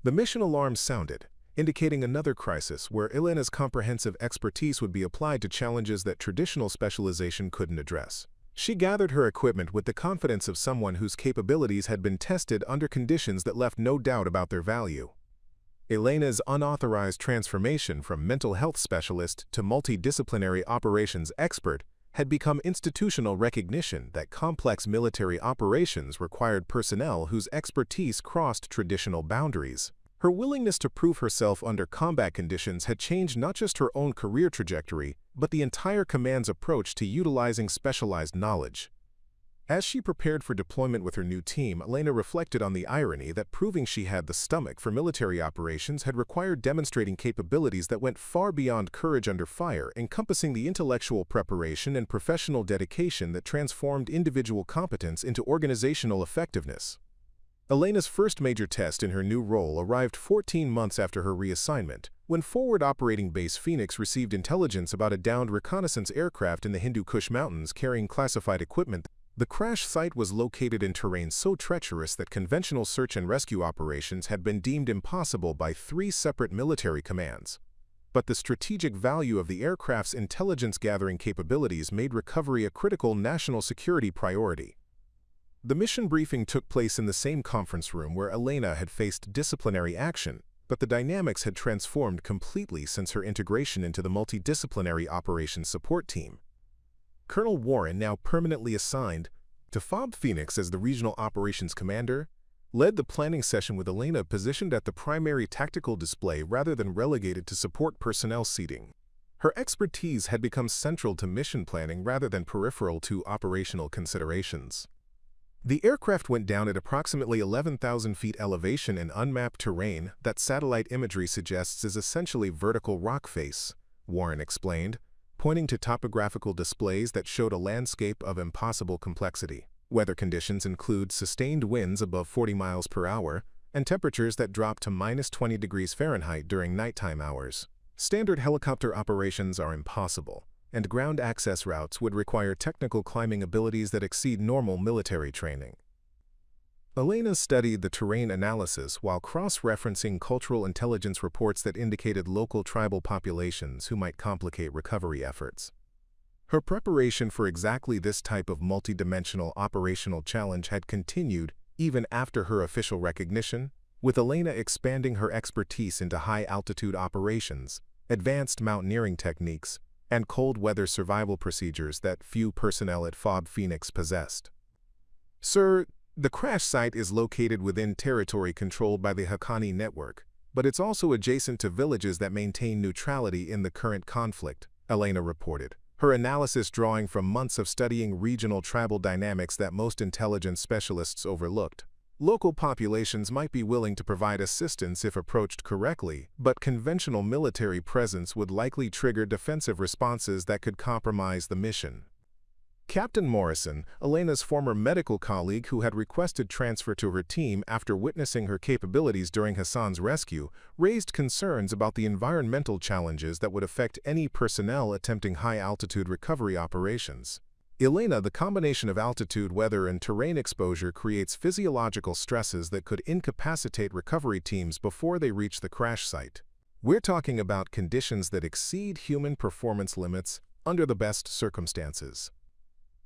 The mission alarm sounded, indicating another crisis where Elena's comprehensive expertise would be applied to challenges that traditional specialization couldn't address. She gathered her equipment with the confidence of someone whose capabilities had been tested under conditions that left no doubt about their value. Elena's unauthorized transformation from mental health specialist to multidisciplinary operations expert had become institutional recognition that complex military operations required personnel whose expertise crossed traditional boundaries. Her willingness to prove herself under combat conditions had changed not just her own career trajectory, but the entire command's approach to utilizing specialized knowledge. As she prepared for deployment with her new team, Elena reflected on the irony that proving she had the stomach for military operations had required demonstrating capabilities that went far beyond courage under fire, encompassing the intellectual preparation and professional dedication that transformed individual competence into organizational effectiveness. Elena's first major test in her new role arrived 14 months after her reassignment, when Forward Operating Base Phoenix received intelligence about a downed reconnaissance aircraft in the Hindu Kush Mountains carrying classified equipment. The crash site was located in terrain so treacherous that conventional search and rescue operations had been deemed impossible by 3 separate military commands. But the strategic value of the aircraft's intelligence-gathering capabilities made recovery a critical national security priority. The mission briefing took place in the same conference room where Elena had faced disciplinary action, but the dynamics had transformed completely since her integration into the multidisciplinary operations support team. Colonel Warren, now permanently assigned to FOB Phoenix as the regional operations commander, led the planning session with Elena positioned at the primary tactical display rather than relegated to support personnel seating. Her expertise had become central to mission planning rather than peripheral to operational considerations. The aircraft went down at approximately 11,000 feet elevation in unmapped terrain that satellite imagery suggests is essentially vertical rock face, Warren explained, pointing to topographical displays that showed a landscape of impossible complexity. Weather conditions include sustained winds above 40 miles per hour and temperatures that drop to -20 degrees Fahrenheit during nighttime hours. Standard helicopter operations are impossible, and ground access routes would require technical climbing abilities that exceed normal military training. Elena studied the terrain analysis while cross-referencing cultural intelligence reports that indicated local tribal populations who might complicate recovery efforts. Her preparation for exactly this type of multidimensional operational challenge had continued even after her official recognition, with Elena expanding her expertise into high-altitude operations, advanced mountaineering techniques, and cold weather survival procedures that few personnel at FOB Phoenix possessed. "Sir, the crash site is located within territory controlled by the Haqqani network, but it's also adjacent to villages that maintain neutrality in the current conflict," Elena reported, her analysis drawing from months of studying regional tribal dynamics that most intelligence specialists overlooked. Local populations might be willing to provide assistance if approached correctly, but conventional military presence would likely trigger defensive responses that could compromise the mission. Captain Morrison, Elena's former medical colleague who had requested transfer to her team after witnessing her capabilities during Hassan's rescue, raised concerns about the environmental challenges that would affect any personnel attempting high-altitude recovery operations. "Elena, the combination of altitude, weather, and terrain exposure creates physiological stresses that could incapacitate recovery teams before they reach the crash site," We're talking about conditions that exceed human performance limits under the best circumstances.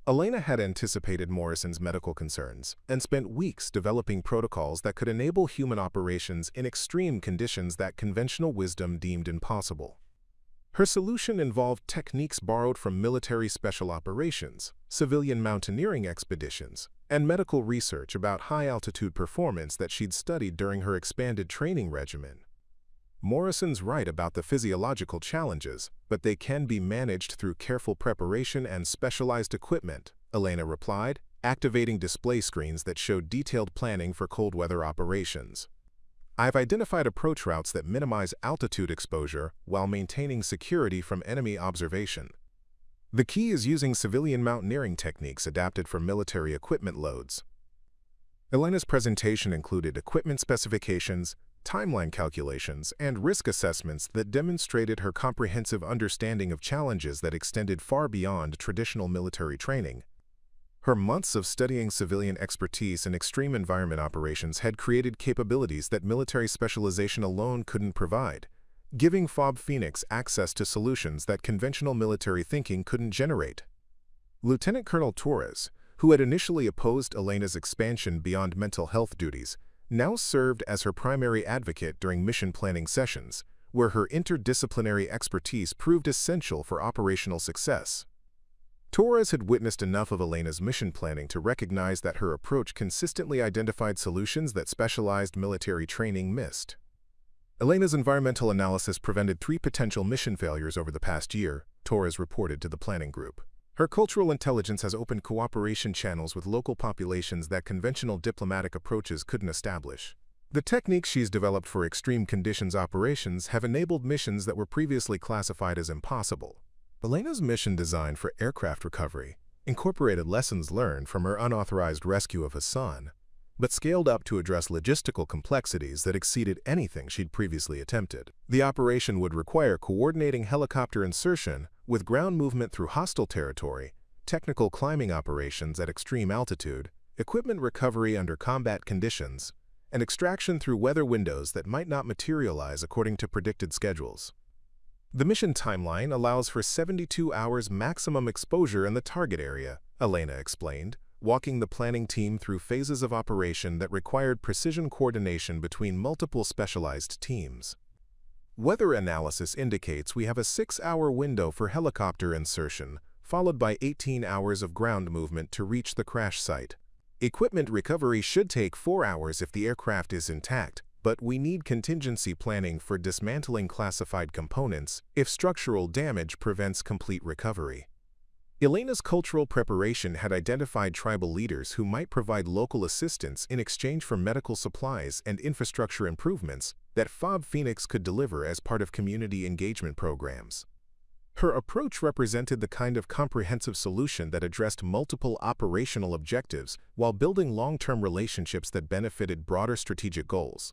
Elena had anticipated Morrison's medical concerns and spent weeks developing protocols that could enable human operations in extreme conditions that conventional wisdom deemed impossible. Her solution involved techniques borrowed from military special operations, civilian mountaineering expeditions, and medical research about high-altitude performance that she'd studied during her expanded training regimen. Morrison's right about the physiological challenges, but they can be managed through careful preparation and specialized equipment, Elena replied, activating display screens that showed detailed planning for cold weather operations. I've identified approach routes that minimize altitude exposure while maintaining security from enemy observation. The key is using civilian mountaineering techniques adapted for military equipment loads. Elena's presentation included equipment specifications, timeline calculations, and risk assessments that demonstrated her comprehensive understanding of challenges that extended far beyond traditional military training. Her months of studying civilian expertise in extreme environment operations had created capabilities that military specialization alone couldn't provide, giving FOB Phoenix access to solutions that conventional military thinking couldn't generate. Lieutenant Colonel Torres, who had initially opposed Elena's expansion beyond mental health duties, now served as her primary advocate during mission planning sessions, where her interdisciplinary expertise proved essential for operational success. Torres had witnessed enough of Elena's mission planning to recognize that her approach consistently identified solutions that specialized military training missed. Elena's environmental analysis prevented 3 potential mission failures over the past year, Torres reported to the planning group. Her cultural intelligence has opened cooperation channels with local populations that conventional diplomatic approaches couldn't establish. The techniques she's developed for extreme conditions operations have enabled missions that were previously classified as impossible. Elena's mission design for aircraft recovery incorporated lessons learned from her unauthorized rescue of Hassan, but scaled up to address logistical complexities that exceeded anything she'd previously attempted. The operation would require coordinating helicopter insertion with ground movement through hostile territory, technical climbing operations at extreme altitude, equipment recovery under combat conditions, and extraction through weather windows that might not materialize according to predicted schedules. The mission timeline allows for 72 hours maximum exposure in the target area, Elena explained, walking the planning team through phases of operation that required precision coordination between multiple specialized teams. Weather analysis indicates we have a 6-hour window for helicopter insertion, followed by 18 hours of ground movement to reach the crash site. Equipment recovery should take 4 hours if the aircraft is intact, but we need contingency planning for dismantling classified components if structural damage prevents complete recovery. Elena's cultural preparation had identified tribal leaders who might provide local assistance in exchange for medical supplies and infrastructure improvements that FOB Phoenix could deliver as part of community engagement programs. Her approach represented the kind of comprehensive solution that addressed multiple operational objectives while building long-term relationships that benefited broader strategic goals.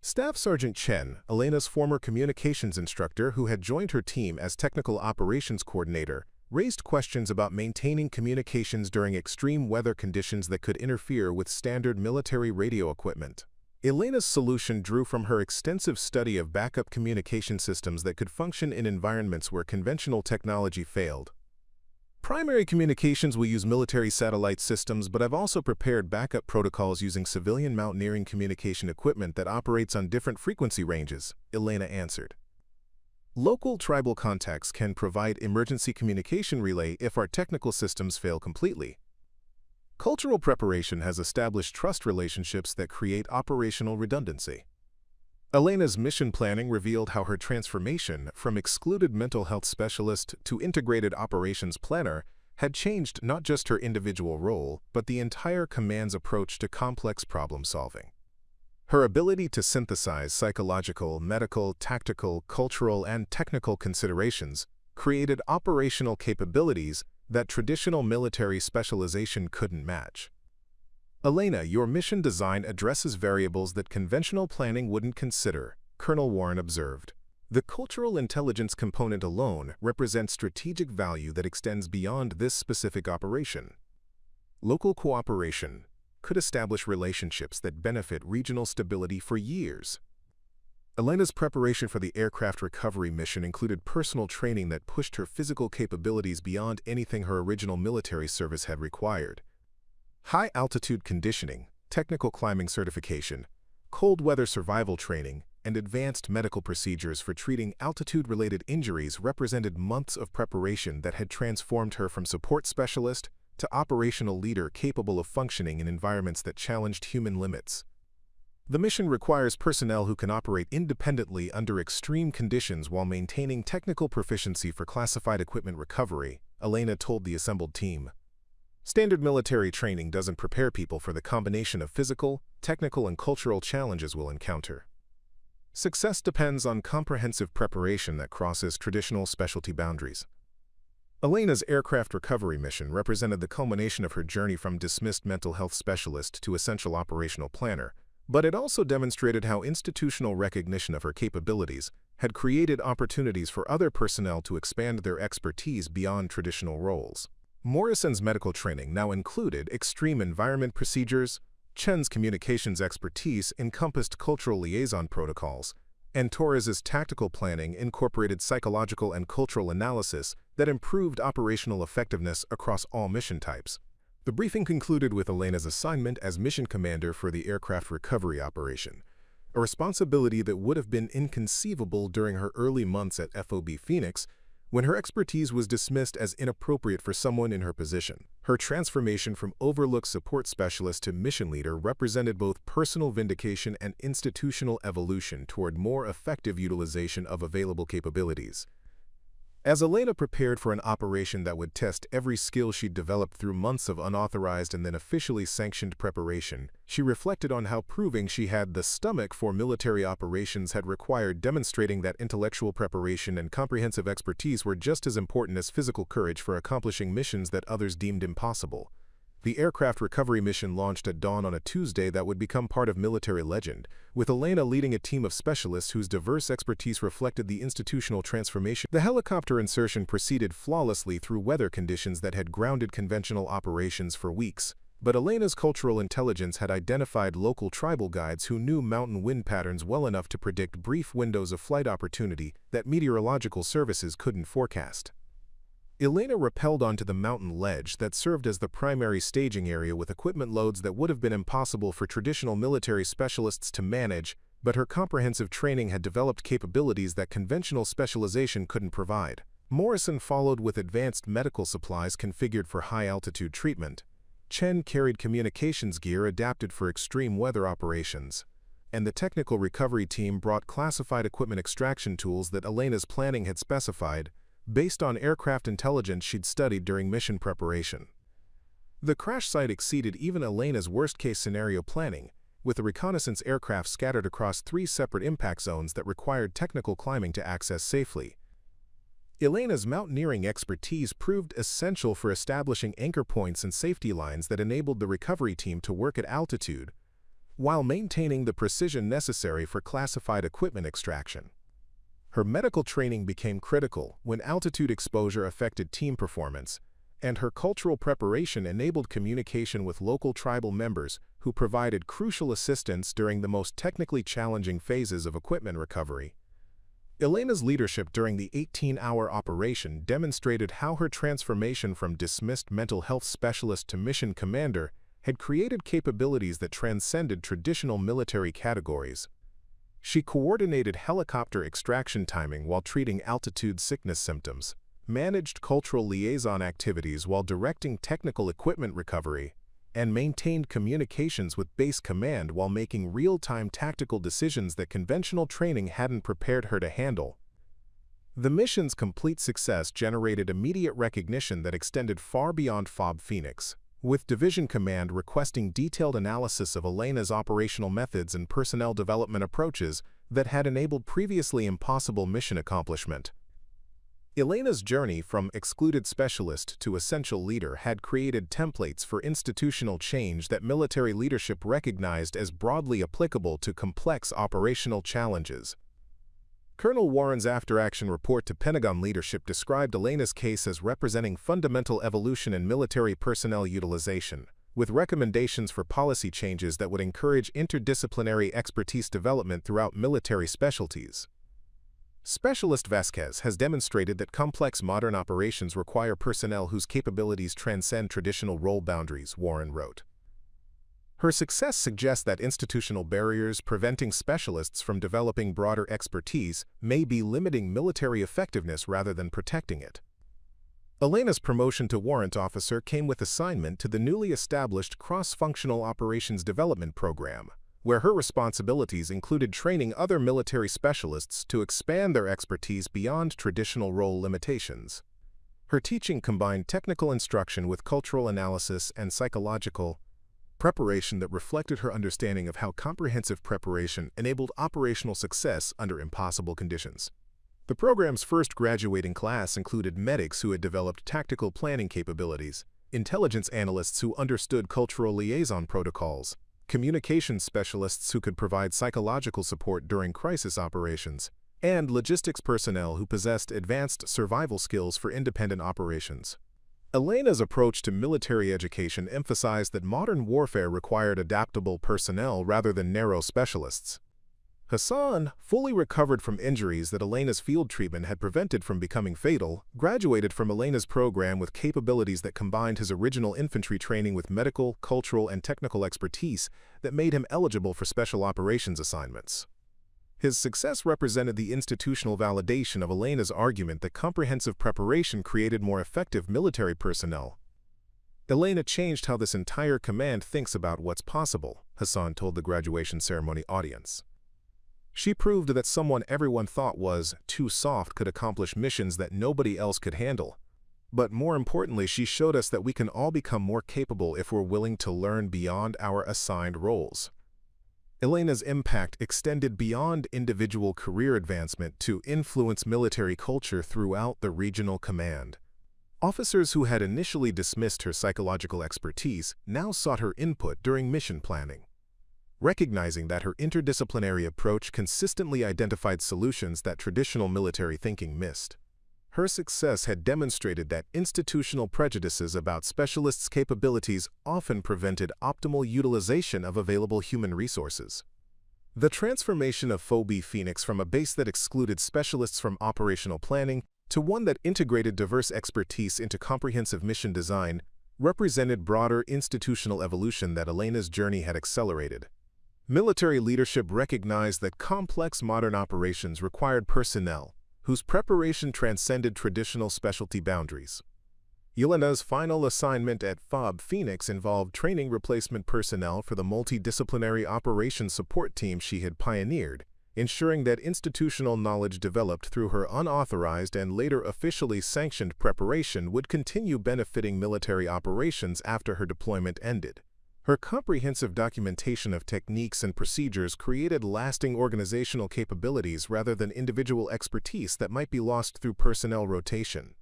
Staff Sergeant Chen, Elena's former communications instructor who had joined her team as technical operations coordinator, raised questions about maintaining communications during extreme weather conditions that could interfere with standard military radio equipment. Elena's solution drew from her extensive study of backup communication systems that could function in environments where conventional technology failed. Primary communications will use military satellite systems, but I've also prepared backup protocols using civilian mountaineering communication equipment that operates on different frequency ranges, Elena answered. Local tribal contacts can provide emergency communication relay if our technical systems fail completely. Cultural preparation has established trust relationships that create operational redundancy. Elena's mission planning revealed how her transformation from excluded mental health specialist to integrated operations planner had changed not just her individual role, but the entire command's approach to complex problem solving. Her ability to synthesize psychological, medical, tactical, cultural, and technical considerations created operational capabilities that traditional military specialization couldn't match. Elena, your mission design addresses variables that conventional planning wouldn't consider, Colonel Warren observed. The cultural intelligence component alone represents strategic value that extends beyond this specific operation. Local cooperation could establish relationships that benefit regional stability for years. Elena's preparation for the aircraft recovery mission included personal training that pushed her physical capabilities beyond anything her original military service had required. High-altitude conditioning, technical climbing certification, cold weather survival training, and advanced medical procedures for treating altitude-related injuries represented months of preparation that had transformed her from support specialist to operational leader capable of functioning in environments that challenged human limits. The mission requires personnel who can operate independently under extreme conditions while maintaining technical proficiency for classified equipment recovery, Elena told the assembled team. Standard military training doesn't prepare people for the combination of physical, technical, and cultural challenges we'll encounter. Success depends on comprehensive preparation that crosses traditional specialty boundaries. Elena's aircraft recovery mission represented the culmination of her journey from dismissed mental health specialist to essential operational planner, but it also demonstrated how institutional recognition of her capabilities had created opportunities for other personnel to expand their expertise beyond traditional roles. Morrison's medical training now included extreme environment procedures, Chen's communications expertise encompassed cultural liaison protocols, and Torres's tactical planning incorporated psychological and cultural analysis that improved operational effectiveness across all mission types. The briefing concluded with Elena's assignment as mission commander for the aircraft recovery operation, a responsibility that would have been inconceivable during her early months at FOB Phoenix, when her expertise was dismissed as inappropriate for someone in her position. Her transformation from overlooked support specialist to mission leader represented both personal vindication and institutional evolution toward more effective utilization of available capabilities. As Elena prepared for an operation that would test every skill she'd developed through months of unauthorized and then officially sanctioned preparation, she reflected on how proving she had the stomach for military operations had required, demonstrating that intellectual preparation and comprehensive expertise were just as important as physical courage for accomplishing missions that others deemed impossible. The aircraft recovery mission launched at dawn on a Tuesday that would become part of military legend, with Elena leading a team of specialists whose diverse expertise reflected the institutional transformation. The helicopter insertion proceeded flawlessly through weather conditions that had grounded conventional operations for weeks, but Elena's cultural intelligence had identified local tribal guides who knew mountain wind patterns well enough to predict brief windows of flight opportunity that meteorological services couldn't forecast. Elena rappelled onto the mountain ledge that served as the primary staging area with equipment loads that would have been impossible for traditional military specialists to manage, but her comprehensive training had developed capabilities that conventional specialization couldn't provide. Morrison followed with advanced medical supplies configured for high-altitude treatment. Chen carried communications gear adapted for extreme weather operations, and the technical recovery team brought classified equipment extraction tools that Elena's planning had specified, based on aircraft intelligence she'd studied during mission preparation. The crash site exceeded even Elena's worst-case scenario planning, with the reconnaissance aircraft scattered across 3 separate impact zones that required technical climbing to access safely. Elena's mountaineering expertise proved essential for establishing anchor points and safety lines that enabled the recovery team to work at altitude, while maintaining the precision necessary for classified equipment extraction. Her medical training became critical when altitude exposure affected team performance, and her cultural preparation enabled communication with local tribal members who provided crucial assistance during the most technically challenging phases of equipment recovery. Elena's leadership during the 18-hour operation demonstrated how her transformation from dismissed mental health specialist to mission commander had created capabilities that transcended traditional military categories. She coordinated helicopter extraction timing while treating altitude sickness symptoms, managed cultural liaison activities while directing technical equipment recovery, and maintained communications with base command while making real-time tactical decisions that conventional training hadn't prepared her to handle. The mission's complete success generated immediate recognition that extended far beyond FOB Phoenix, with Division Command requesting detailed analysis of Elena's operational methods and personnel development approaches that had enabled previously impossible mission accomplishment. Elena's journey from excluded specialist to essential leader had created templates for institutional change that military leadership recognized as broadly applicable to complex operational challenges. Colonel Warren's after-action report to Pentagon leadership described Elena's case as representing fundamental evolution in military personnel utilization, with recommendations for policy changes that would encourage interdisciplinary expertise development throughout military specialties. Specialist Vasquez has demonstrated that complex modern operations require personnel whose capabilities transcend traditional role boundaries, Warren wrote. Her success suggests that institutional barriers preventing specialists from developing broader expertise may be limiting military effectiveness rather than protecting it. Elena's promotion to warrant officer came with assignment to the newly established Cross-Functional Operations Development Program, where her responsibilities included training other military specialists to expand their expertise beyond traditional role limitations. Her teaching combined technical instruction with cultural analysis and psychological preparation that reflected her understanding of how comprehensive preparation enabled operational success under impossible conditions. The program's first graduating class included medics who had developed tactical planning capabilities, intelligence analysts who understood cultural liaison protocols, communications specialists who could provide psychological support during crisis operations, and logistics personnel who possessed advanced survival skills for independent operations. Elena's approach to military education emphasized that modern warfare required adaptable personnel rather than narrow specialists. Hassan, fully recovered from injuries that Elena's field treatment had prevented from becoming fatal, graduated from Elena's program with capabilities that combined his original infantry training with medical, cultural, and technical expertise that made him eligible for special operations assignments. His success represented the institutional validation of Elena's argument that comprehensive preparation created more effective military personnel. Elena changed how this entire command thinks about what's possible, Hassan told the graduation ceremony audience. She proved that someone everyone thought was too soft could accomplish missions that nobody else could handle. But more importantly, she showed us that we can all become more capable if we're willing to learn beyond our assigned roles. Elena's impact extended beyond individual career advancement to influence military culture throughout the regional command. Officers who had initially dismissed her psychological expertise now sought her input during mission planning. Recognizing that her interdisciplinary approach consistently identified solutions that traditional military thinking missed. Her success had demonstrated that institutional prejudices about specialists' capabilities often prevented optimal utilization of available human resources. The transformation of FOB Phoenix from a base that excluded specialists from operational planning to one that integrated diverse expertise into comprehensive mission design represented broader institutional evolution that Elena's journey had accelerated. Military leadership recognized that complex modern operations required personnel whose preparation transcended traditional specialty boundaries. Elena's final assignment at FOB Phoenix involved training replacement personnel for the multidisciplinary operations support team she had pioneered, ensuring that institutional knowledge developed through her unauthorized and later officially sanctioned preparation would continue benefiting military operations after her deployment ended. Her comprehensive documentation of techniques and procedures created lasting organizational capabilities rather than individual expertise that might be lost through personnel rotation.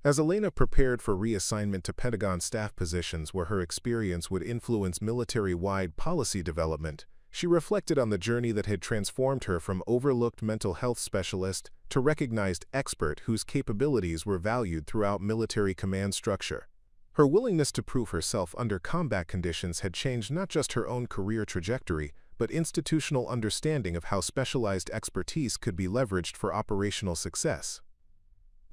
As Elena prepared for reassignment to Pentagon staff positions where her experience would influence military-wide policy development, she reflected on the journey that had transformed her from overlooked mental health specialist to recognized expert whose capabilities were valued throughout military command structure. Her willingness to prove herself under combat conditions had changed not just her own career trajectory, but institutional understanding of how specialized expertise could be leveraged for operational success.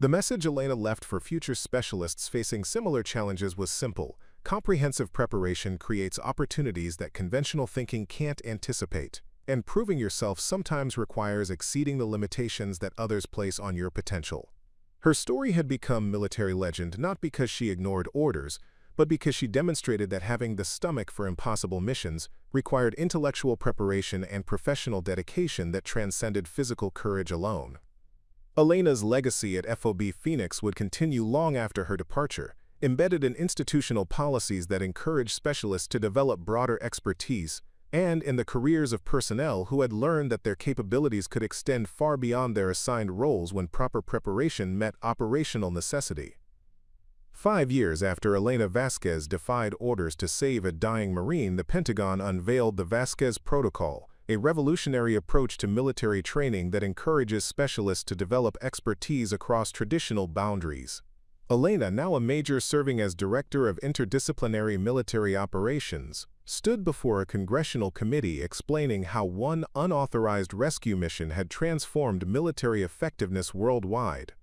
The message Elena left for future specialists facing similar challenges was simple: comprehensive preparation creates opportunities that conventional thinking can't anticipate, and proving yourself sometimes requires exceeding the limitations that others place on your potential. Her story had become military legend not because she ignored orders, but because she demonstrated that having the stomach for impossible missions required intellectual preparation and professional dedication that transcended physical courage alone. Elena's legacy at FOB Phoenix would continue long after her departure, embedded in institutional policies that encourage specialists to develop broader expertise, and in the careers of personnel who had learned that their capabilities could extend far beyond their assigned roles when proper preparation met operational necessity. 5 years after Elena Vasquez defied orders to save a dying Marine, the Pentagon unveiled the Vasquez Protocol, a revolutionary approach to military training that encourages specialists to develop expertise across traditional boundaries. Elena, now a major serving as Director of Interdisciplinary Military Operations, stood before a congressional committee explaining how one unauthorized rescue mission had transformed military effectiveness worldwide.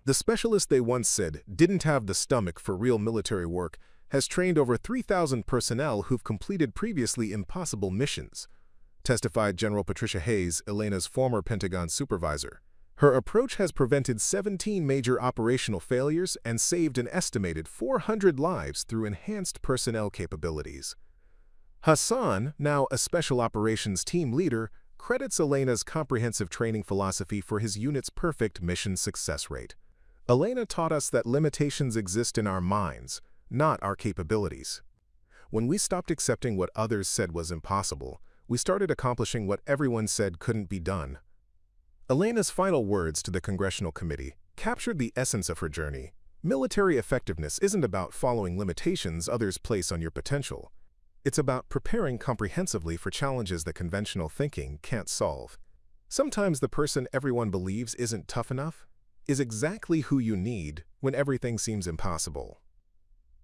The specialist they once said didn't have the stomach for real military work has trained over 3,000 personnel who've completed previously impossible missions, testified General Patricia Hayes, Elena's former Pentagon supervisor. Her approach has prevented 17 major operational failures and saved an estimated 400 lives through enhanced personnel capabilities. Hassan, now a Special Operations Team leader, credits Elena's comprehensive training philosophy for his unit's perfect mission success rate. Elena taught us that limitations exist in our minds, not our capabilities. When we stopped accepting what others said was impossible, we started accomplishing what everyone said couldn't be done. Elena's final words to the congressional committee captured the essence of her journey. Military effectiveness isn't about following limitations others place on your potential. It's about preparing comprehensively for challenges that conventional thinking can't solve. Sometimes the person everyone believes isn't tough enough is exactly who you need when everything seems impossible.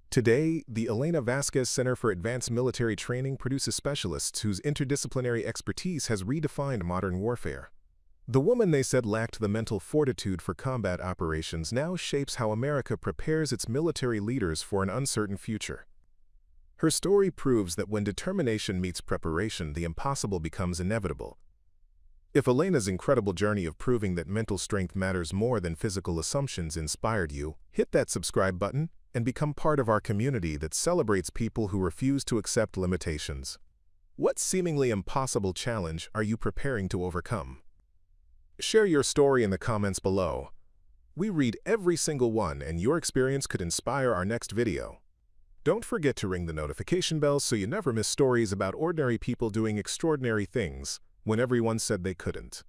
Today, the Elena Vasquez Center for Advanced Military Training produces specialists whose interdisciplinary expertise has redefined modern warfare. The woman they said lacked the mental fortitude for combat operations now shapes how America prepares its military leaders for an uncertain future. Her story proves that when determination meets preparation, the impossible becomes inevitable. If Elena's incredible journey of proving that mental strength matters more than physical assumptions inspired you, hit that subscribe button and become part of our community that celebrates people who refuse to accept limitations. What seemingly impossible challenge are you preparing to overcome? Share your story in the comments below. We read every single one, and your experience could inspire our next video. Don't forget to ring the notification bell so you never miss stories about ordinary people doing extraordinary things when everyone said they couldn't.